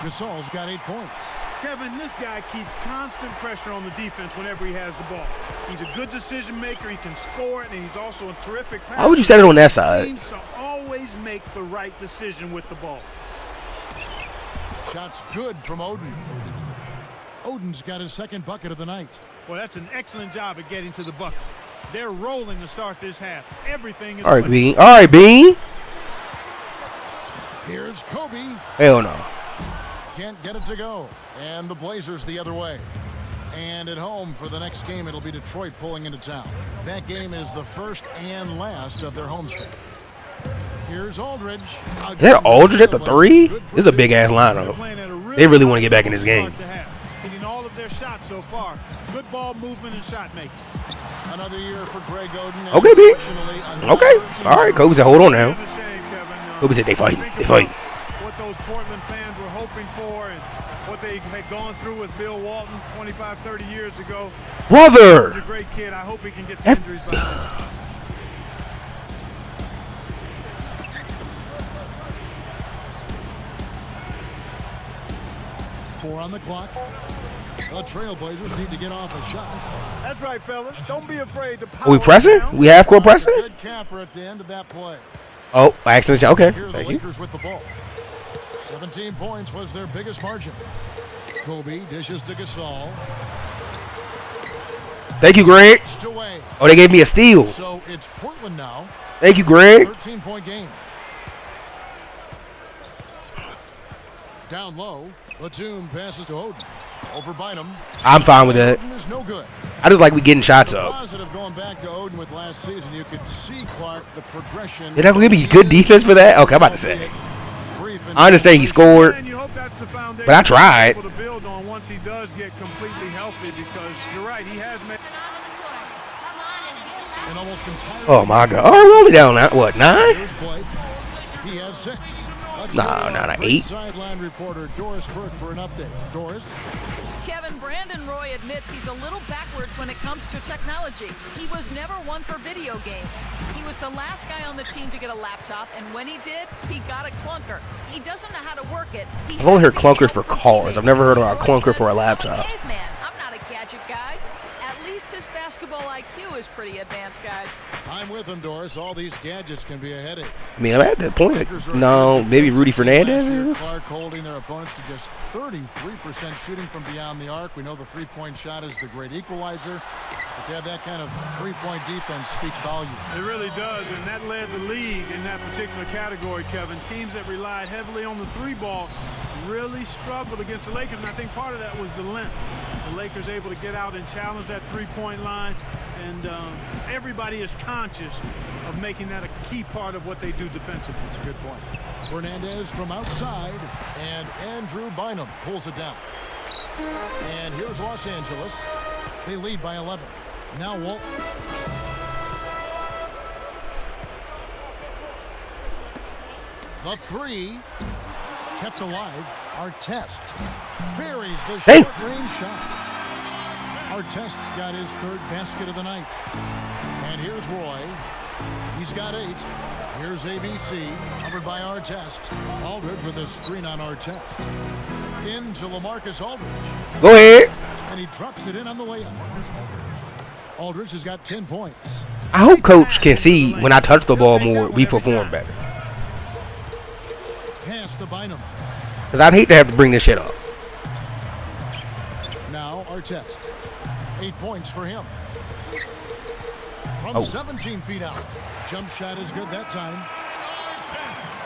Gasol's got 8 points. Kevin, this guy keeps constant pressure on the defense whenever he has the ball. He's a good decision maker. He can score it, and he's also a terrific passer. Why would you set it on that side? Seems to always make the right decision with the ball. Shot's good from Oden. Oden's got his 2nd bucket of the night. Well, that's an excellent job at getting to the bucket. They're rolling to start this half. Everything is All right, clicking. Bean. All right, Bean. Here's Kobe. Hell no. Can't get it to go. And the Blazers the other way. And at home for the next game, it'll be Detroit pulling into town. That game is the first and last of their homestand. Here's Aldridge. Is that Aldridge at the 3? This is a big ass lineup. They really want to get back in this game. Hitting all of their shots so far. Good ball movement and shot making. Another year for Greg Oden. Okay, B. Unfortunately, Okay. All right, Kobe said, hold on now. It's a shame, Kevin. Kobe said, they fighting. Think They about fighting. What those Portland fans were hoping for and what they had gone through with Bill Walton 25, 30 years ago. He's a Brother. great kid. I hope he can get the injuries behind him. 4 on the clock. The Trailblazers need to get off a shot. That's right, fellas. Don't be afraid to power Are we pressing? down. We half court pressing? Good capper at the end of that play. Oh, accident shot. Okay, Here are the thank you. Lakers with the ball. 17 points was their biggest margin. Kobe dishes to Gasol. Thank you, Greg. Pushed away. Oh, they gave me a steal. So it's Portland now. Thank you, Greg. 13-point game. Down low. Batum passes to Oden. Over Bynum. I'm fine with that. Oden is no good. I just like we getting shots up. Positive going back to Oden with last season. You could see Clark the progression. They're not going to give me good defense for that? Okay, I'm about to say. I understand he scored, And you hope that's the foundation but I tried. he's able to build on once he does get completely healthy, because you're right, he has made. An almost entirely Oh, my God. All right, we're only down, what, 9? Here's Blake. He has 6. Let's Nah, go nah, to 8. Sideline reporter Doris Burke for an update. Doris. Kevin, Brandon Roy admits he's a little backwards when it comes to technology. He was never one for video games. He was the last guy on the team to get a laptop, and when he did, he got a clunker. He doesn't know how to work it. I've only heard clunkers for cars. I've never heard of a clunker for a laptop. Caveman. I'm not a gadget is pretty advanced, guys. I'm with him, Doris. All these gadgets can be a headache. I mean, I'm at that point. Like, no, maybe Rudy Fernandez. Clark holding their opponents to just 33% shooting from beyond the arc. We know the three-point shot is the great equalizer. But to have that kind of three-point defense speaks volumes. It really does, and that led the league in that particular category, Kevin. Teams that relied heavily on the three ball really struggled against the Lakers, and I think part of that was the length. The Lakers able to get out and challenge that three-point line, and everybody is conscious of making that a key part of what they do defensively. That's a good point. Fernandez from outside, and Andrew Bynum pulls it down. And here's Los Angeles. They lead by 11. Now Walt. The three kept alive. Artest buries the short-range shot. Artest's got his third basket of the night. And here's Roy. He's got 8. Here's ABC, covered by Artest. Aldridge with a screen on Artest. Into LaMarcus Aldridge. Go ahead. And he drops it in on the layup. Aldridge has got 10 points. I hope Coach can see when I touch the ball more, we perform better. Pass to Bynum. Because I'd hate to have to bring this shit up. Now Artest. 8 points for him. From 17 feet out. Jump shot is good that time.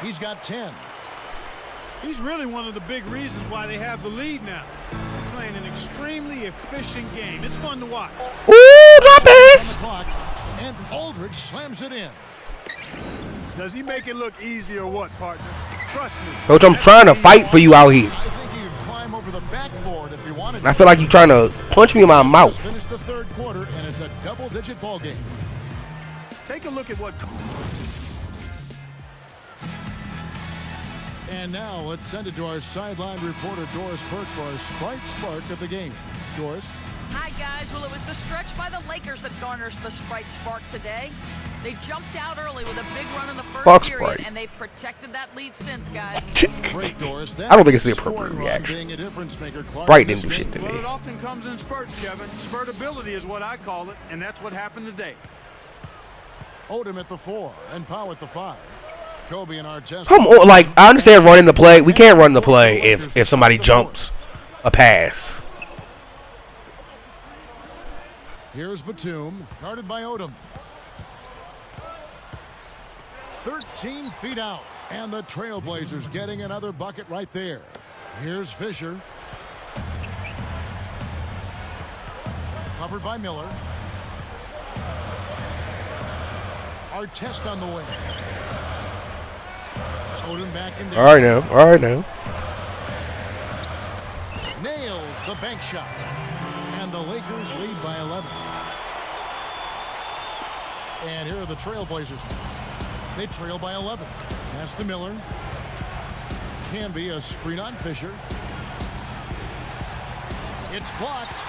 He's got 10. He's really one of the big reasons why they have the lead now. He's playing an extremely efficient game. It's fun to watch. Ooh, drop this! On the clock, and Aldridge slams it in. Does he make it look easy or what, partner? Trust me. Coach, I'm trying to fight for you out here. I think he could climb over the backboard if he wanted I feel like you're trying to punch me in my mouth. Finish the third quarter, and it's a double-digit ball game. Take a look at what... And now let's send it to our sideline reporter, Doris Burke, for our Sprite Spark of the game. Doris? Hi, guys. Well, it was the stretch by the Lakers that garners the Sprite Spark today. They jumped out early with a big run in the first period, Sprite. and they've protected that lead since, guys. Great, Doris. I don't think it's the appropriate reaction. Sprite didn't do shit to Well, me. it often comes in spurts, Kevin. Spurtability is what I call it, and that's what happened today. Odom at the 4 and Powell at the 5. Kobe and Artest. Come on, like, I understand running the play. We can't run the play if somebody jumps a pass. Here's Batum, guarded by Odom. 13 feet out, and the Trailblazers getting another bucket right there. Here's Fisher. Covered by Miller. Artest on the wing. Odom back in. All right now. All right now. Nails the bank shot. And the Lakers lead by 11. And here are the Trailblazers. They trail by 11. Pass to Miller. Can be a screen on Fisher. It's blocked.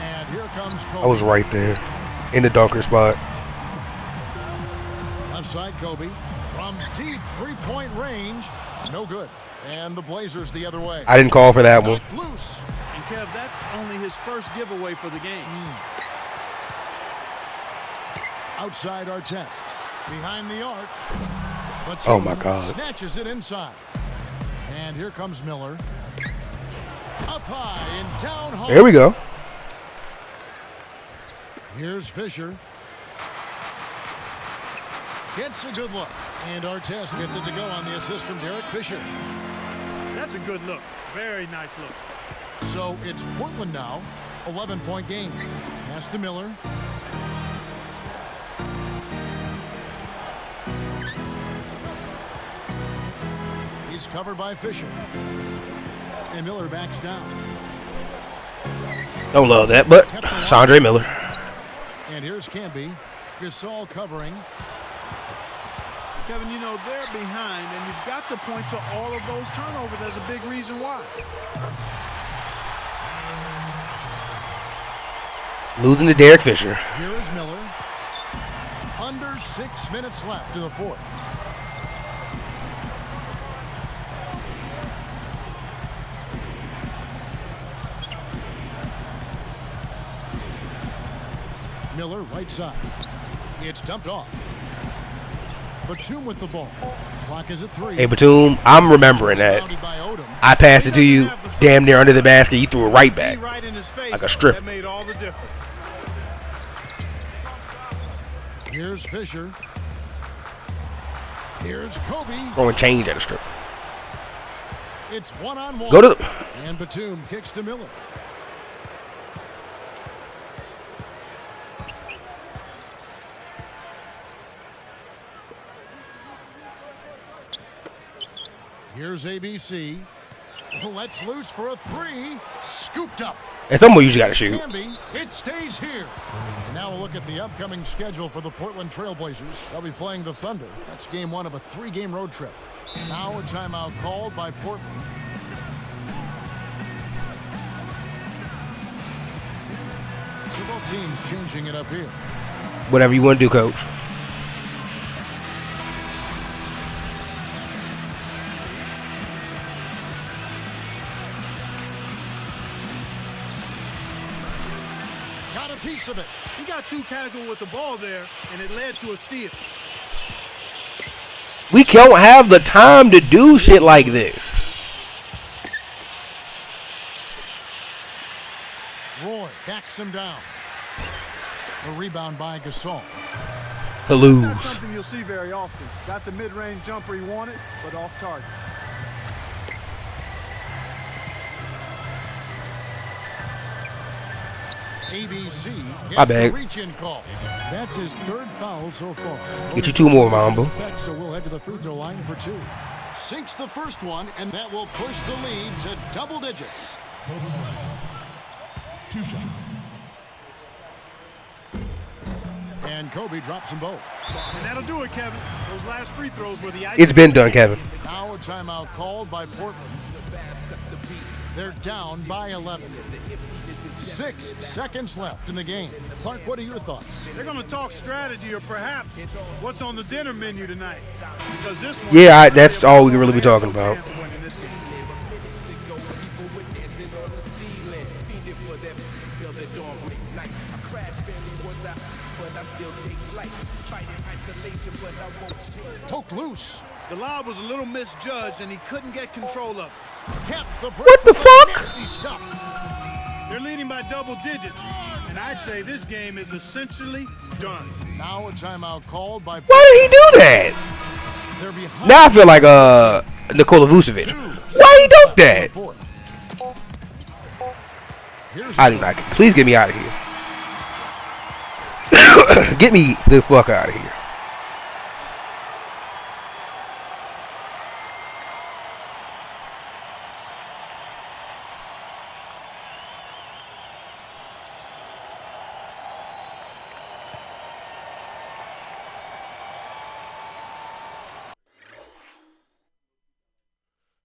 And here comes Kobe. I was right there in the dunker spot. Left side Kobe from deep three-point range. No good. And the Blazers the other way. I didn't call for that one. Loose. And Kev, that's only his first giveaway for the game. Outside Artest. Behind the arc. But Oh my God. snatches it inside. And here comes Miller. Up high and down home. There we go. Here's Fisher. Gets a good look. And Artest gets it to go on the assist from Derek Fisher. That's a good look. Very nice look. So it's Portland now. 11-point game. Pass to Miller. He's covered by Fisher. And Miller backs down. Don't love that, but Sandre Miller. And here's Canby. Gasol covering. Kevin, you know, they're behind, and you've got to point to all of those turnovers as a big reason why. Losing to Derek Fisher. Here is Miller. Under 6 minutes left to the fourth. Miller, right side. It's dumped off. Batum with the ball. Clock is at 3. Hey, Batum, I'm remembering that. I passed it to you damn near under the basket. You threw it right back. Like a strip. That made all the difference. Here's Fisher. Here's Kobe. Throwing change at a strip. It's one-on-one. Go to. And Batum kicks to Miller. Here's ABC. Let's loose for a 3. Scooped up. And someone usually got to shoot. It stays here. Now we'll look at the upcoming schedule for the Portland Trailblazers. They'll be playing the Thunder. That's game 1 of a 3-game road trip. Now a timeout called by Portland. So both teams changing it up here. Whatever you want to do, coach. Got a piece of it. He got too casual with the ball there, and it led to a steal. We don't have the time to do shit like this. Roy backs him down. A rebound by Gasol. To lose. That's something you'll see very often. Got the mid-range jumper he wanted, but off target. ABC My gets the bad. reach-in call. That's his 3rd foul so far. Get you 2 more, Mamba. So we'll head to the free throw line for 2. Sinks the first one, and that will push the lead to double digits. 2 shots. And Kobe drops them both. And that'll do it, Kevin. Those last free throws were the ice. It's been done, Kevin. Now a timeout called by Portland. They're down by 11. 6 seconds left in the game. Clark, what are your thoughts? They're going to talk strategy or perhaps what's on the dinner menu tonight. Because this one, Yeah, that's all we can really be talking about. Poke loose. The lob was a little misjudged, and he couldn't get control of it. Caps the break. What the fuck? Nasty stuff. They're leading by double digits, and I'd say this game is essentially done. Now a timeout called by. Why did he do that? They're behind. Now I feel like Nikola Vucevic. Why he do that? I do not. Please get me out of here. Get me the fuck out of here.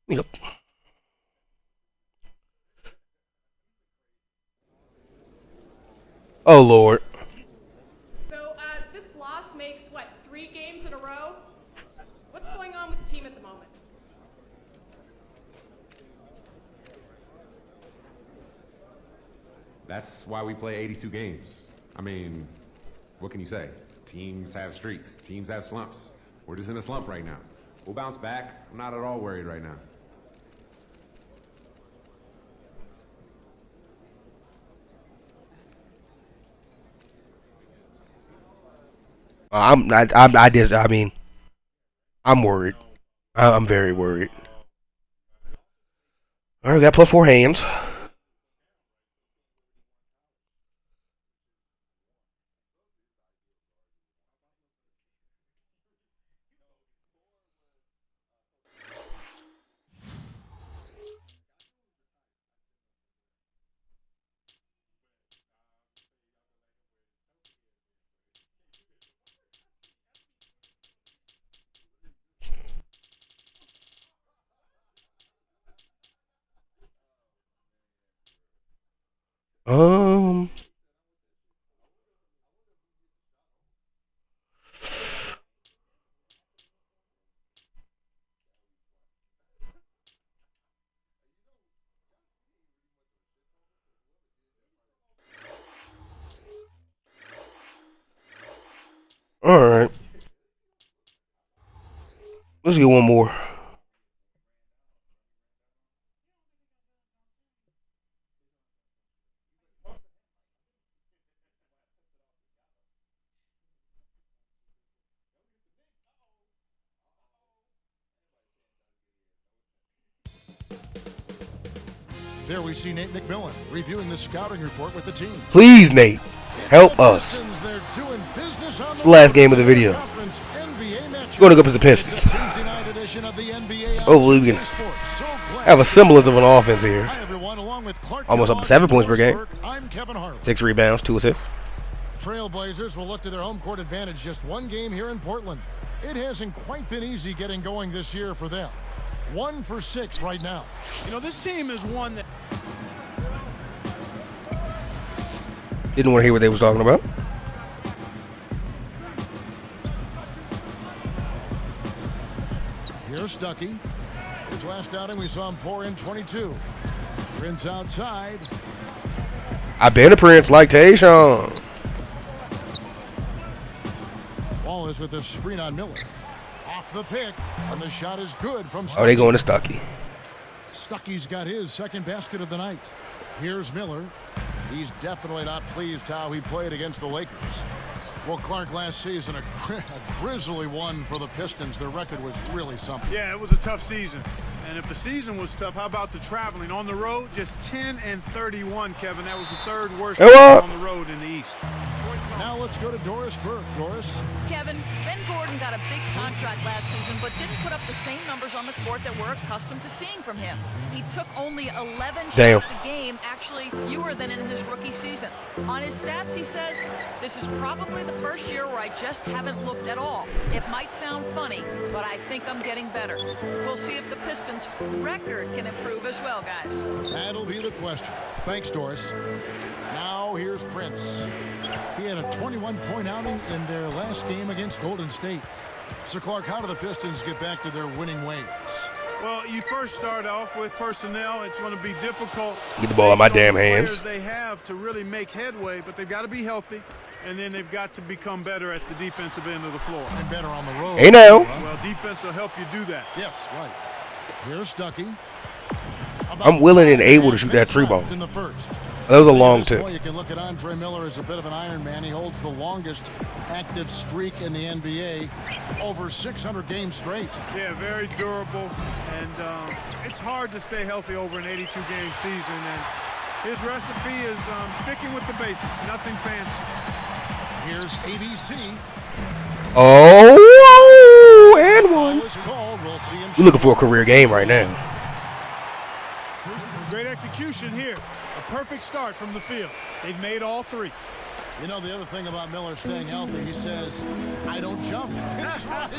Yep. Oh Lord. So this loss makes what, 3 games in a row? What's going on with the team at the moment? That's why we play 82 games. I mean, what can you say? Teams have streaks. Teams have slumps. We're just in a slump right now. We'll bounce back. I'm not at all worried right now. I'm worried. I'm very worried. All right, we got +4 hands. Um. All right. Let's get one more. There we see Nate McMillan reviewing the scouting report with the team. Please, Nate, help us. They're doing business on It's the last game of the video. Going to go up as the Pistons. Hopefully we can have a semblance of an offense here. Almost up to 7 points per game. 6 rebounds, 2 assists. Trailblazers will look to their home court advantage. Just one game here in Portland. It hasn't quite been easy getting going this year for them. 1 for 6 right now. You know, this team is one that... Didn't want to hear what they was talking about. Here's Stuckey. His last outing, we saw him pour in 22. Prince outside. I've been a Prince like Tayshaun. Wallace with a screen on Miller. Off the pick, and the shot is good from Stuckey. Oh, they going to Stuckey. Stuckey's got his second basket of the night. Here's Miller. He's definitely not pleased how he played against the Lakers. Well, Clark, last season, a grisly one for the Pistons. Their record was really something. Yeah, it was a tough season. And if the season was tough, how about the traveling? On the road, just 10-31, Kevin. That was the third worst on the road in the East. Now let's go to Doris Burke. Doris? Kevin, Ben Gordon got a big contract last season, but didn't put up the same numbers on the court that we're accustomed to seeing from him. He took only 11 shots a game, actually fewer than in his rookie season. On his stats, he says, "This is probably the first year where I just haven't looked at all. It might sound funny, but I think I'm getting better." We'll see if the Pistons' record can improve as well, guys. That'll be the question. Thanks, Doris. Now here's Prince. He had a 21-point outing in their last game against Golden State. So, Clark, how do the Pistons get back to their winning ways? Well, you first start off with personnel. It's going to be difficult. Get the ball out of my damn hands. They have to really make headway, but they've got to be healthy, and then they've got to become better at the defensive end of the floor. And better on the road. Hey, now. Well, defense will help you do that. Yes, right. Here's Stuckey. I'm willing and able to shoot that three ball. In the first. That was a long tip. You can look at Andre Miller as a bit of an Iron Man. He holds the longest active streak in the NBA, over 600 games straight. Yeah, very durable, and it's hard to stay healthy over an 82-game season. And his recipe is sticking with the basics, nothing fancy. Here's ABC. Oh, and one. We're looking for a career game right now. Great execution here. A perfect start from the field. They've made all three. You know, the other thing about Miller staying healthy, he says, I don't jump. That's right.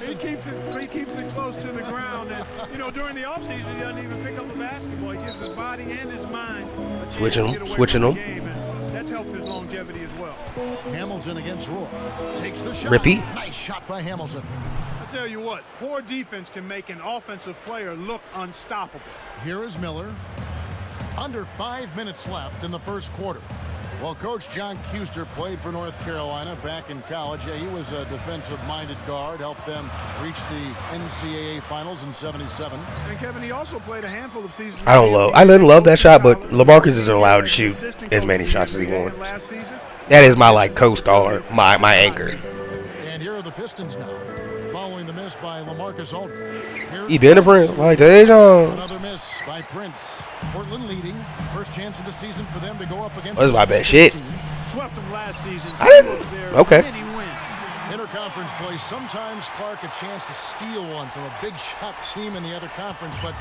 He keeps it close to the ground. And, you know, during the offseason, he doesn't even pick up the basketball. He gives his body and his mind a chance switching to them. The game, and that's helped his longevity as well. Hamilton against Roy. Takes the shot. Rippy. Nice shot by Hamilton. I'll tell you what, poor defense can make an offensive player look unstoppable. Here is Miller. Under 5 minutes left in the first quarter. Well, Coach John Kuster played for North Carolina back in college. Yeah, he was a defensive-minded guard, helped them reach the NCAA Finals in '77. And Kevin, he also played a handful of seasons. I didn't love that shot, but LaMarcus isn't allowed to shoot as many shots as he wants. That is my co-star, my anchor. And here are the Pistons now, following the miss by LaMarcus Aldridge. He been a Prince, like Tayshaun. Another miss by Prince. Portland leading. First chance of the season for them to go up against. That's my best shit. Swept them last season. I didn't. Okay. Interconference play. Sometimes, Clark, a chance to steal one from a big shot team in the other conference, but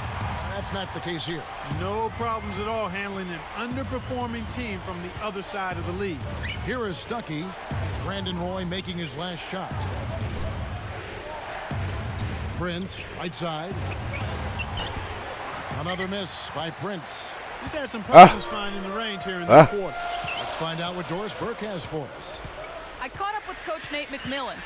that's not the case here. No problems at all handling an underperforming team from the other side of the league. Here is Stuckey. Brandon Roy making his last shot. Prince, right side. Another miss by Prince. He's had some problems finding the range here in this quarter. Let's find out what Doris Burke has for us. I caught up with Coach Nate McMillan.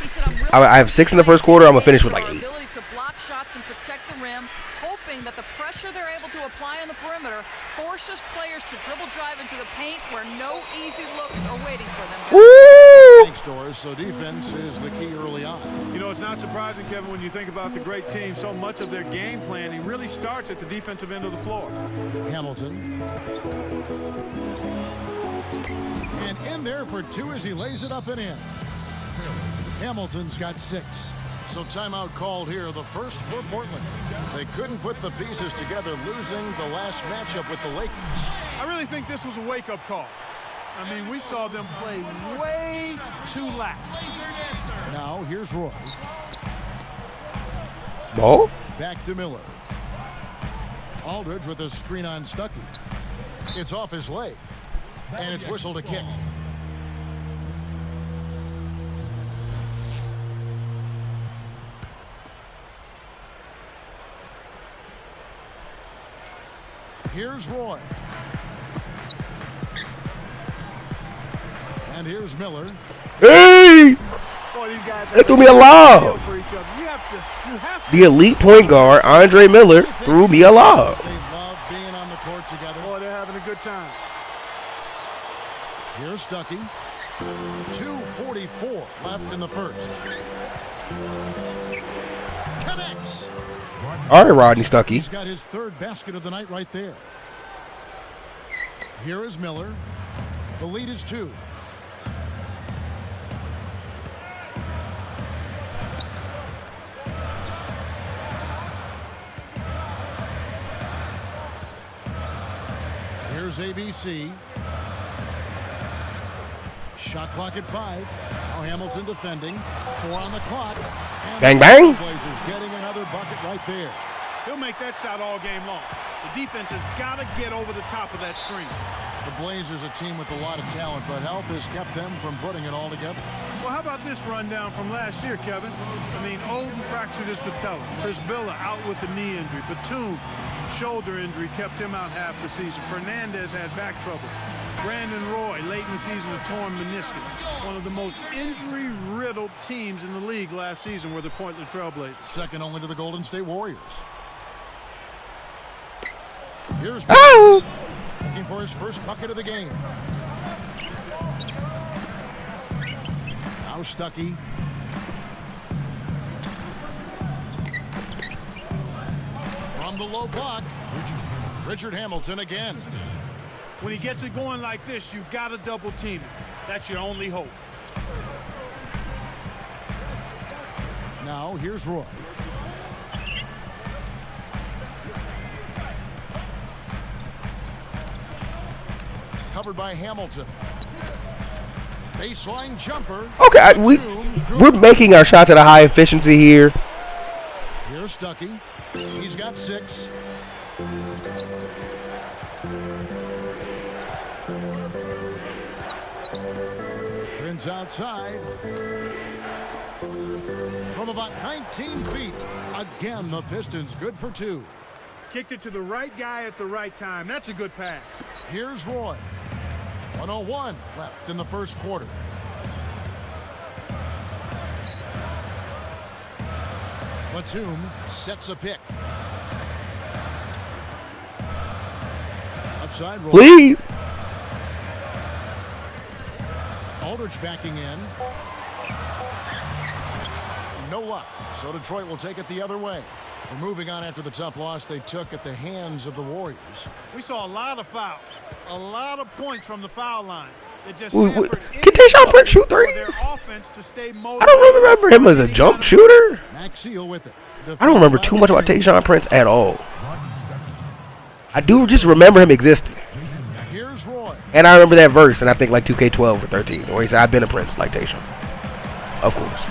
He said, I have 6 in the first quarter. I'm going to finish with like 8. Ability to block shots and protect the rim, hoping that the pressure they're able to apply on the perimeter forces players to dribble drive into the paint where no easy looks are waiting for them. Woo! Thanks, Doris. So defense is the key early on. You know, it's not surprising, Kevin, when you think about the great team, so much of their game planning really starts at the defensive end of the floor. Hamilton. And in there for 2 as he lays it up and in. Hamilton's got 6. So timeout called here, the first for Portland. They couldn't put the pieces together, losing the last matchup with the Lakers. I really think this was a wake-up call. I mean, we saw them play way too lax. Now here's Roy. Ball? Back to Miller. Aldridge with a screen on Stuckey. It's off his leg. And it's whistled a kick. Here's Roy. And here's Miller. Hey! Boy, these guys They threw me a lob. for each other. You have to. The elite point guard, Andre Miller, threw me a lob. They love being on the court together. Boy, they're having a good time. Here's Stuckey. 2:44 left in the first. Connects. All right, Rodney Stuckey. He's got his 3rd basket of the night right there. Here is Miller. The lead is 2. Here's ABC. Shot clock at 5. Now Hamilton defending. 4 on the clock. And Bang, bang. Blazers getting another bucket right there. He'll make that shot all game long. The defense has got to get over the top of that screen. The Blazers, a team with a lot of talent, but health has kept them from putting it all together. Well, how about this rundown from last year, Kevin? I mean, Oden fractured his patella. Chris Billa out with a knee injury. Batum, shoulder injury, kept him out half the season. Fernandez had back trouble. Brandon Roy, late in the season, a torn meniscus. One of the most injury-riddled teams in the league last season were the Portland Trailblazers. Second only to the Golden State Warriors. Here's Oh! looking for his first bucket of the game. Now Stuckey. From the low block, Richard Hamilton again. When he gets it going like this, you got to double team him. That's your only hope. Now here's Roy. Covered by Hamilton. Baseline jumper. Okay, we're making our shots at a high efficiency here. Here's Stuckey. He's got 6. Prince outside. From about 19 feet. Again, the Pistons good for 2. Kicked it to the right guy at the right time. That's a good pass. Here's Roy. 1:01 left in the first quarter. Batum sets a pick. Outside Roy. Please. Aldridge backing in. No luck. So Detroit will take it the other way. We're moving on after the tough loss they took at the hands of the Warriors. We saw a lot of fouls. A lot of points from the foul line. It just Can hampered Tayshaun Prince shoot for threes? their offense to stay I motivated. don't remember him as a jump shooter. Max Seal with it. I don't remember too much about Tayshaun Prince at all. I do just remember him existing. Here's Roy. And I remember that verse, and I think like 2K12 or 13, where he said, I've been a prince like Tayshaun. Of course.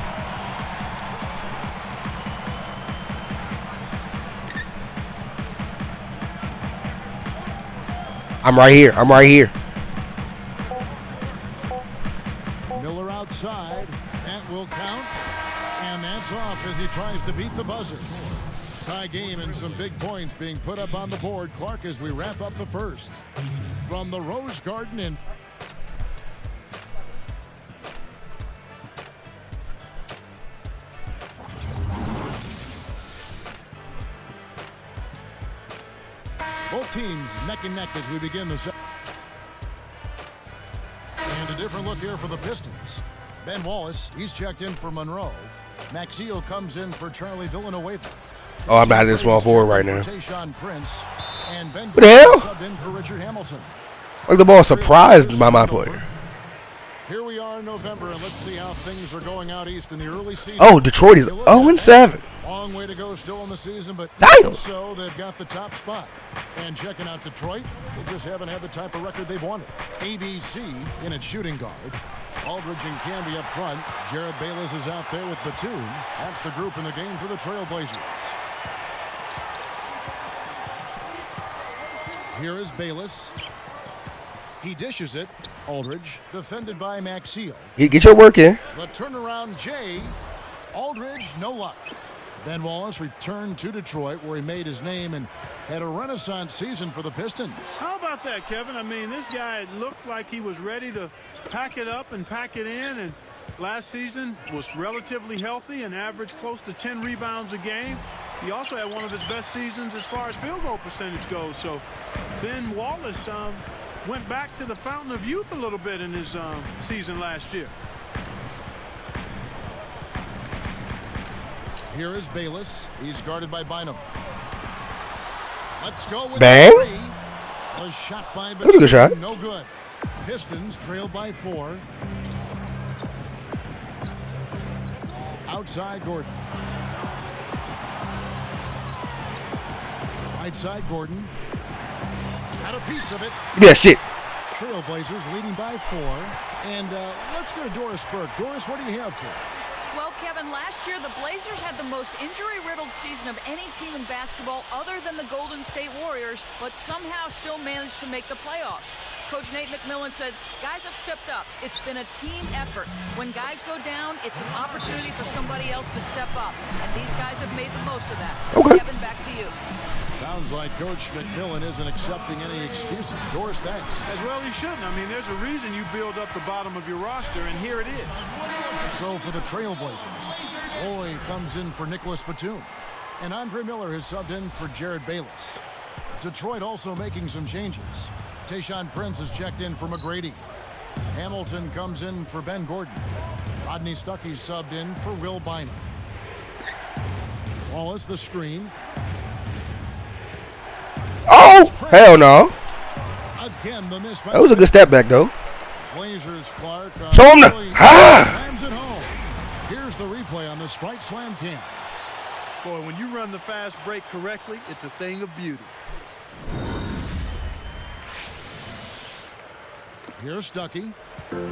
I'm right here. I'm right here. Miller outside. That will count. And that's off as he tries to beat the buzzer. Tie game and some big points being put up on the board. Clark as we wrap up the first. From the Rose Garden in Both teams neck and neck as we begin the second. And a different look here for the Pistons. Ben Wallace, he's checked in for Monroe. Maxio comes in for Charlie Villanueva. Oh, I'm not in small forward right now. Tayshaun Prince, and Ben What the hell? subbed in for Richard Hamilton. Like the ball surprised by my player. Here we are in November, and let's see how things are going out east in the early season. Oh, Detroit is 0-7. Long way to go still in the season, but Damn. so they've got the top spot. And checking out Detroit, they just haven't had the type of record they've wanted. ABC in its shooting guard. Aldridge and Camby up front. Jared Bayless is out there with Batum. That's the group in the game for the Trailblazers. Here is Bayless. He dishes it. Aldridge, defended by Maxio. Get your work in. The turnaround Jay. Aldridge, no luck. Ben Wallace returned to Detroit, where he made his name and had a renaissance season for the Pistons. How about that, Kevin? I mean, this guy looked like he was ready to pack it up and pack it in, and last season was relatively healthy and averaged close to 10 rebounds a game. He also had one of his best seasons as far as field goal percentage goes. So Ben Wallace went back to the fountain of youth a little bit in his season last year. Here is Bayless. He's guarded by Bynum. Let's go with Bang. the three. Was shot by That was a good shot. No good. Pistons trail by 4. Outside Gordon. Right side Gordon. Had a piece of it. Yeah, shit. Trailblazers leading by 4. And let's go to Doris Burke. Doris, what do you have for us? Well, Kevin, last year the Blazers had the most injury-riddled season of any team in basketball other than the Golden State Warriors, but somehow still managed to make the playoffs. Coach Nate McMillan said, guys have stepped up. It's been a team effort. When guys go down, it's an opportunity for somebody else to step up, and these guys have made the most of that. Okay. Kevin, back to you. Sounds like Coach McMillan isn't accepting any excuses. Doris, thanks. As well he shouldn't. I mean, there's a reason you build up the bottom of your roster, and here it is. So for the Trailblazers, Roy comes in for Nicholas Batum. And Andre Miller has subbed in for Jared Bayless. Detroit also making some changes. Tayshaun Prince has checked in for McGrady. Hamilton comes in for Ben Gordon. Rodney Stuckey subbed in for Will Bynum. Wallace the screen. Oh, hell no. Again, the miss by That was a good step back, though. Blazers Clark. Show him the. Slams it home. Here's the replay on the Sprite Slam cam. Boy, when you run the fast break correctly, it's a thing of beauty. Here's Stuckey.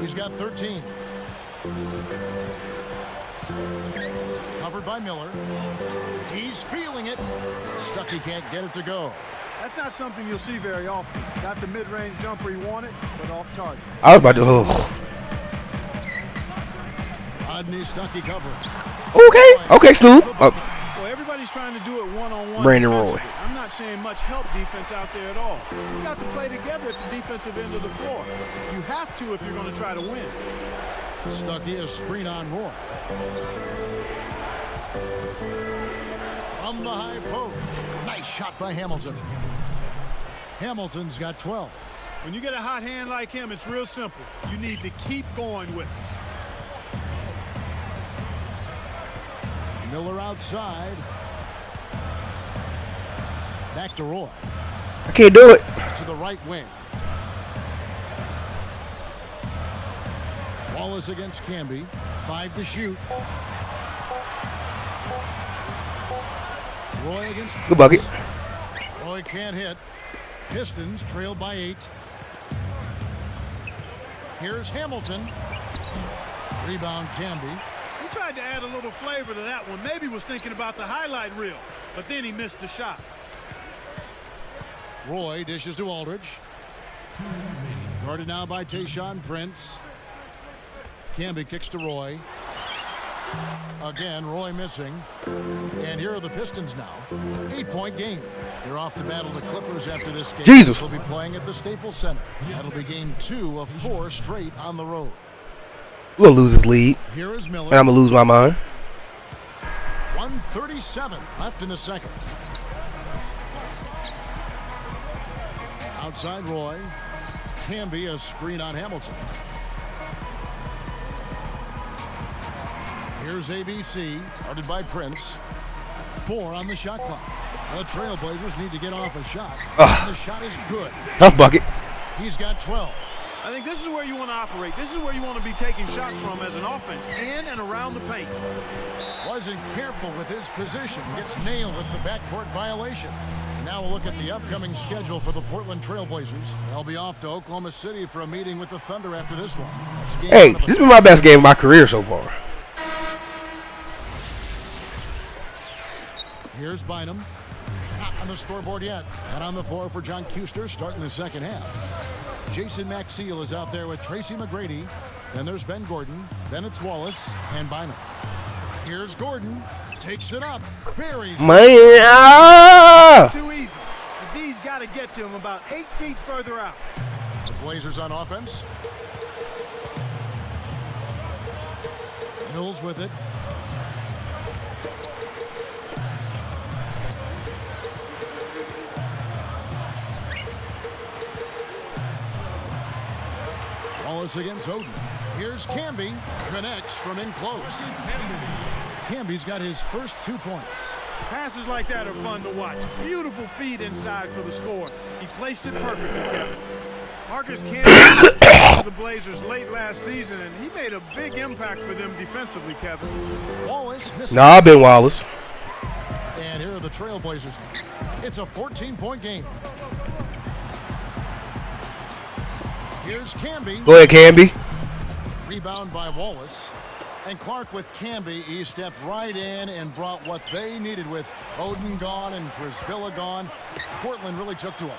He's got 13. Covered by Miller. He's feeling it. Stuckey can't get it to go. That's not something you'll see very often. Got the mid-range jumper he wanted, but off target. I was about to. Oh. Rodney Stuckey cover. Okay, Snoop. Well, everybody's trying to do it one-on-one. Brandon Roy. defensively. I'm not seeing much help defense out there at all. You got to play together at the defensive end of the floor. You have to if you're going to try to win. Stuckey, a screen on Roy. From the high post. Nice shot by Hamilton. Hamilton's got 12. When you get a hot hand like him, it's real simple. You need to keep going with it. Miller outside. Back to Roy. I can't do it. To the right wing. Wallace against Camby. 5 to shoot. Roy against Good bucket. Roy can't hit. Pistons trailed by 8. Here's Hamilton. Rebound Camby. He tried to add a little flavor to that one. Maybe was thinking about the highlight reel, but then he missed the shot. Roy dishes to Aldridge. Guarded now by Tayshaun Prince. Camby kicks to Roy. Again, Roy missing. And here are the Pistons now. 8-point game. They're off to battle the Clippers after this game. Jesus. They'll be playing at the Staples Center. That'll be game 2 of 4 straight on the road. We'll lose this lead. Here is Miller. And I'm going to lose my mind. 1:37 left in the second. Outside Roy. Canby, a screen on Hamilton. Here's ABC, guarded by Prince. 4 on the shot clock. The Trailblazers need to get off a shot. And the shot is good. Tough bucket. He's got 12. I think this is where you want to operate. This is where you want to be taking shots from as an offense, in and around the paint. Wasn't careful with his position. Gets nailed with the backcourt violation. Now we'll look at the upcoming schedule for the Portland Trailblazers. They'll be off to Oklahoma City for a meeting with the Thunder after this one. Hey, this has been my best game of my career so far. Here's Bynum. Not on the scoreboard yet. And on the floor for John Kuster starting the second half. Jason Maxiel is out there with Tracy McGrady. Then there's Ben Gordon. Then it's Wallace and Bynum. Here's Gordon. Takes it up. Buries. Too easy. The D's got to get to him about 8 feet further out. The Blazers on offense. Mills with it. Wallace against Oden. Here's Canby. Connects from in close. Canby's got his first 2 points. Passes like that are fun to watch. Beautiful feed inside for the score. He placed it perfectly, Kevin. Marcus Canby was the Blazers late last season, and he made a big impact for them defensively, Kevin. Wallace missing. Nah, Ben Wallace. And here are the Trailblazers. It's a 14-point game. Here's Canby. Go ahead, Canby. Rebound by Wallace. And Clark with Canby, he stepped right in and brought what they needed with Oden gone and Prisbilla gone. Portland really took to him.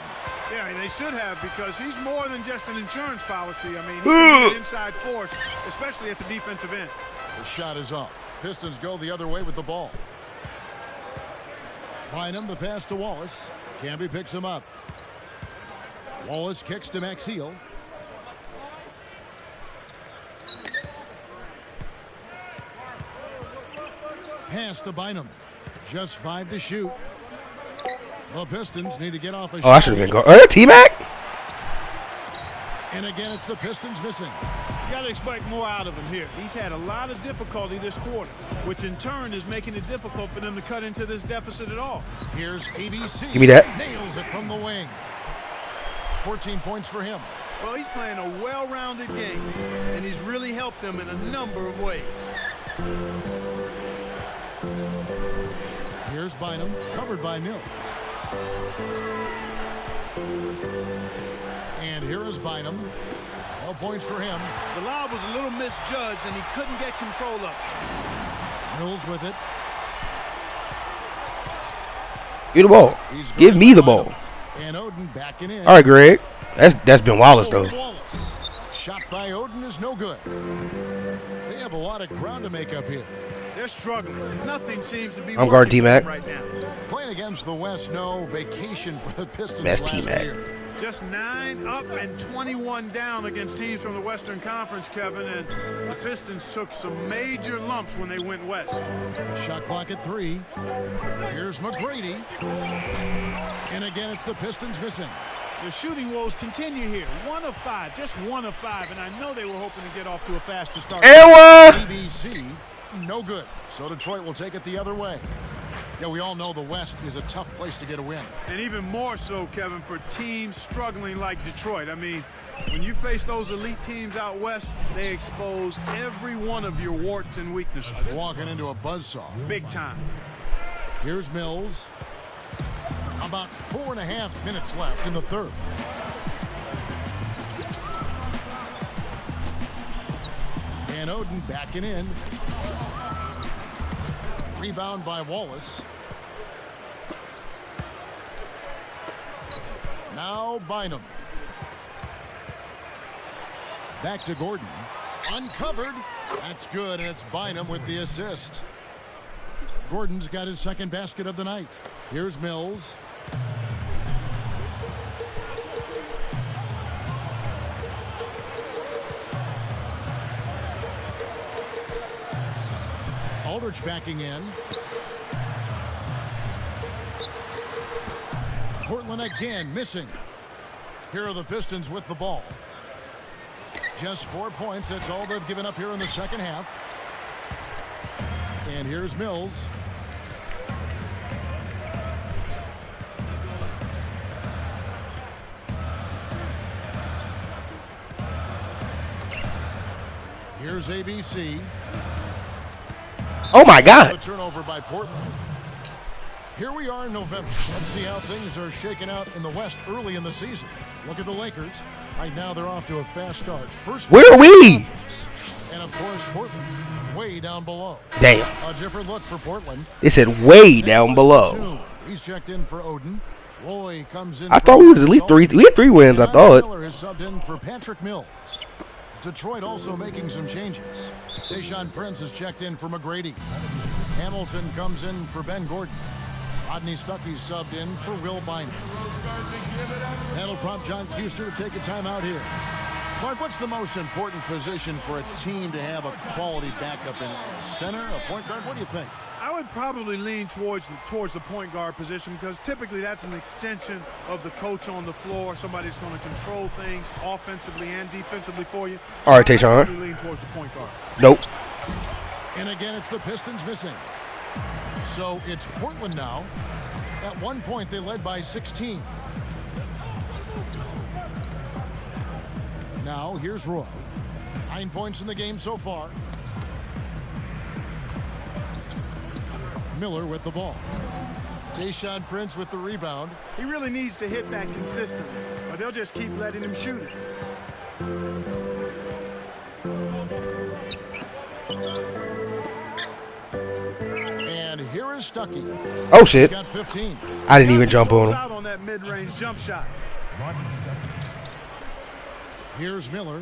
Yeah, they should have, because he's more than just an insurance policy. I mean, he can be an inside force, especially at the defensive end. The shot is off. Pistons go the other way with the ball. Bynum, the pass to Wallace. Canby picks him up. Wallace kicks to Maxiel. Pass to Bynum. Just 5 to shoot. The Pistons need to get off a shot. Oh, I should have been going. T-Mac? And again, it's the Pistons missing. You got to expect more out of him here. He's had a lot of difficulty this quarter, which in turn is making it difficult for them to cut into this deficit at all. Here's ABC. Give me that. Nails it from the wing. 14 points for him. Well, he's playing a well-rounded game, and he's really helped them in a number of ways. Here's Bynum, covered by Mills. And here is Bynum. No points for him. The lob was a little misjudged, and he couldn't get control of it. Mills with it. Give the ball. Give me the ball. And Oden backing in. All right, Greg. That's Ben Wallace, though. Wallace. Shot by Oden is no good. They have a lot of ground to make up here. They're struggling. Nothing seems to be I'm guard T-Mac. right now. Playing against the West, no vacation for the Pistons Best last T-Mac. year. Just 9 up and 21 down against teams from the Western Conference, Kevin, and the Pistons took some major lumps when they went west. Shot clock at 3. Here's McGrady. And again, it's the Pistons missing. The shooting woes continue here. 1 of 5, just 1 of 5, and I know they were hoping to get off to a faster start. ABC, no good. So Detroit will take it the other way. Yeah, we all know the West is a tough place to get a win. And even more so, Kevin, for teams struggling like Detroit. I mean, when you face those elite teams out west, they expose every one of your warts and weaknesses. Walking into a buzzsaw. Big time. Here's Mills. About 4.5 minutes left in the third. And Oden backing in. Rebound by Wallace. Now Bynum. Back to Gordon. Uncovered. That's good, and it's Bynum with the assist. Gordon's got his second basket of the night. Here's Mills. Aldridge backing in. Portland again missing. Here are the Pistons with the ball. Just 4 points. That's all they've given up here in the second half. And here's Mills. Here's ABC. Oh my God! The turnover by Portland. Here we are in November. Let's see how things are shaking out in the West early in the season. Look at the Lakers. Right now they're off to a fast start. First, where are we? And of course, Portland way down below. Damn. A different look for Portland. It said way down below. He's checked in for Odin. Roy comes in. I thought we was at least 3. We had 3 wins. I thought. Miller has subbed in for Patrick Mills. Detroit also making some changes. Tayshaun Prince has checked in for McGrady. Hamilton comes in for Ben Gordon. Rodney Stuckey's subbed in for Will Bynum. That'll prompt John Kuester to take a timeout here. Clark, what's the most important position for a team to have a quality backup in? Center, a point guard? What do you think? I would probably lean towards the point guard position because typically that's an extension of the coach on the floor. Somebody's going to control things offensively and defensively for you. All right, Tayshaun. I probably lean towards the point guard. Nope. And again, it's the Pistons missing. So it's Portland now. At one point, they led by 16. Now, here's Roy. 9 points in the game so far. Miller with the ball. Tayshaun Prince with the rebound. He really needs to hit that consistently, or they'll just keep letting him shoot it. And here is Stuckey. Oh shit! He's got 15. I didn't even jump on him. Out on that mid-range jump shot. Here's Miller.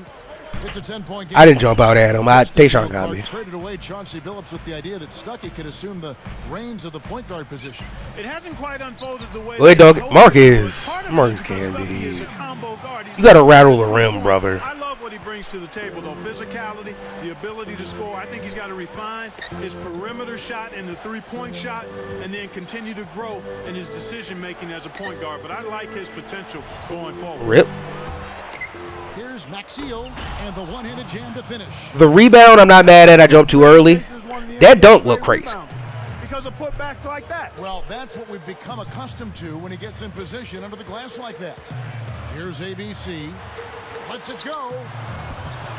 It's a 10-point game. I didn't jump out at him. Tayshaun got me. Traded away Chauncey Billups with the idea that Stuckey could assume the reins of the point guard position. It hasn't quite unfolded the way. Wait, dog. Marcus can be. You gotta rattle the rim, brother. I love what he brings to the table, though. Physicality, the ability to score. I think he's got to refine his perimeter shot and the three-point shot, and then continue to grow in his decision-making as a point guard. But I like his potential going forward. Rip. Here's Maxiel and the one-handed jam to finish. The rebound, I'm not mad at. I jumped too early. That dunk looked crazy. Because of putback like that. Well, that's what we've become accustomed to when he gets in position under the glass like that. Here's ABC. Lets it go.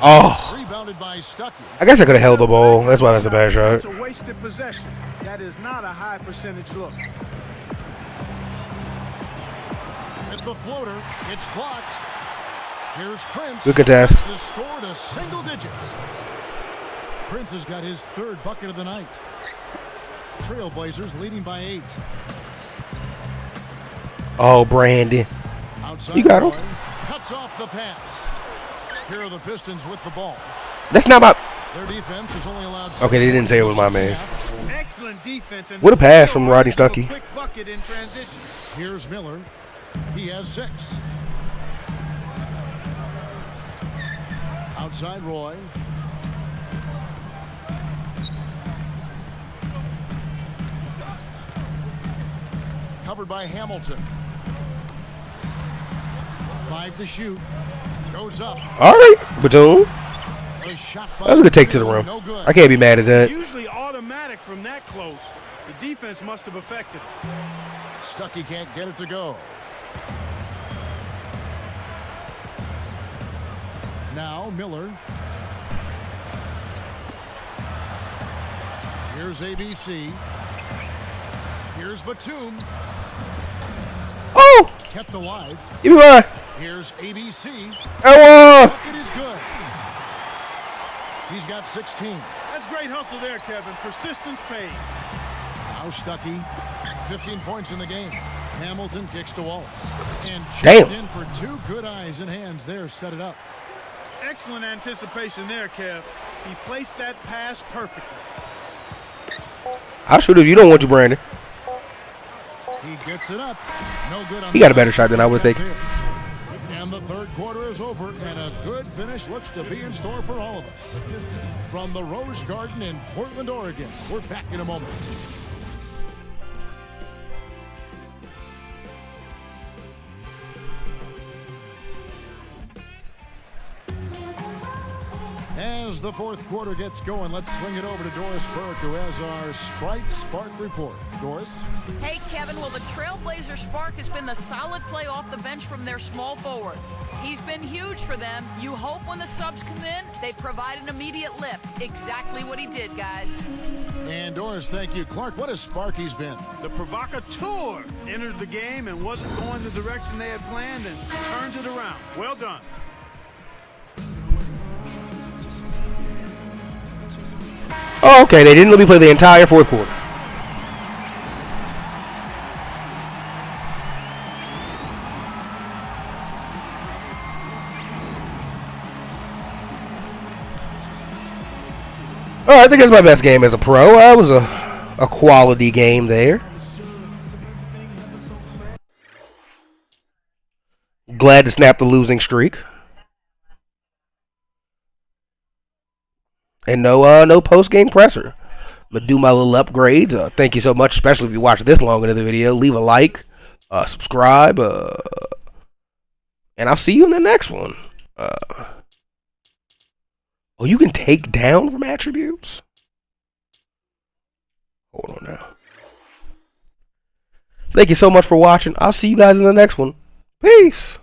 Oh. Rebounded by Stuckey. I guess I could have held the ball. That's why that's a bad shot. It's a wasted possession. That is not a high percentage look. With the floater, it's blocked. Here's Prince. Good contest. The score to single digits. Prince has got his third bucket of the night. Trailblazers leading by 8. Oh, Brandon. Outside You got him. Cuts off the pass. Here are the Pistons with the ball. That's not my. Their defense has only allowed. Okay, they didn't say it was my man. Excellent defense. And what a pass from Rodney Stuckey. Quick bucket in transition. Here's Miller. He has 6. Outside Roy. Covered by Hamilton. 5 to shoot. Goes up. All right, Batum. A shot That was a good take to the rim. No good. I can't be mad at that. It's usually automatic from that close. The defense must have affected it. Stuckey can't get it to go. Now Miller. Here's ABC. Here's Batum. Oh! Kept alive. Give me mine. Here's ABC. Oh! Bucket is good. He's got 16. That's great hustle there, Kevin. Persistence paid. Now Stuckey. 15 points in the game. Hamilton kicks to Wallace. And Damn. in for 2 good eyes and hands there. Set it up. Excellent anticipation there, Kev. He placed that pass perfectly. I'll shoot if you don't want to, Brandon. He gets it up. No good on He got a better shot than I would think. And the third quarter is over, and a good finish looks to be in store for all of us. From the Rose Garden in Portland, Oregon, we're back in a moment. As the fourth quarter gets going, let's swing it over to Doris Burke, who has our Sprite Spark report. Doris? Hey, Kevin, well, the Trailblazer Spark has been the solid play off the bench from their small forward. He's been huge for them. You hope when the subs come in, they provide an immediate lift. Exactly what he did, guys. And Doris, thank you. Clark, what has Sparky's been? The provocateur entered the game and wasn't going the direction they had planned and turns it around. Well done. Oh, okay, they didn't let me play the entire fourth quarter. All right, I think that's my best game as a pro. That was a quality game there. Glad to snap the losing streak. And no post-game presser. I'm going to do my little upgrades. Thank you so much, especially if you watch this long into the video. Leave a like, subscribe, and I'll see you in the next one. Oh, you can take down from attributes? Hold on now. Thank you so much for watching. I'll see you guys in the next one. Peace.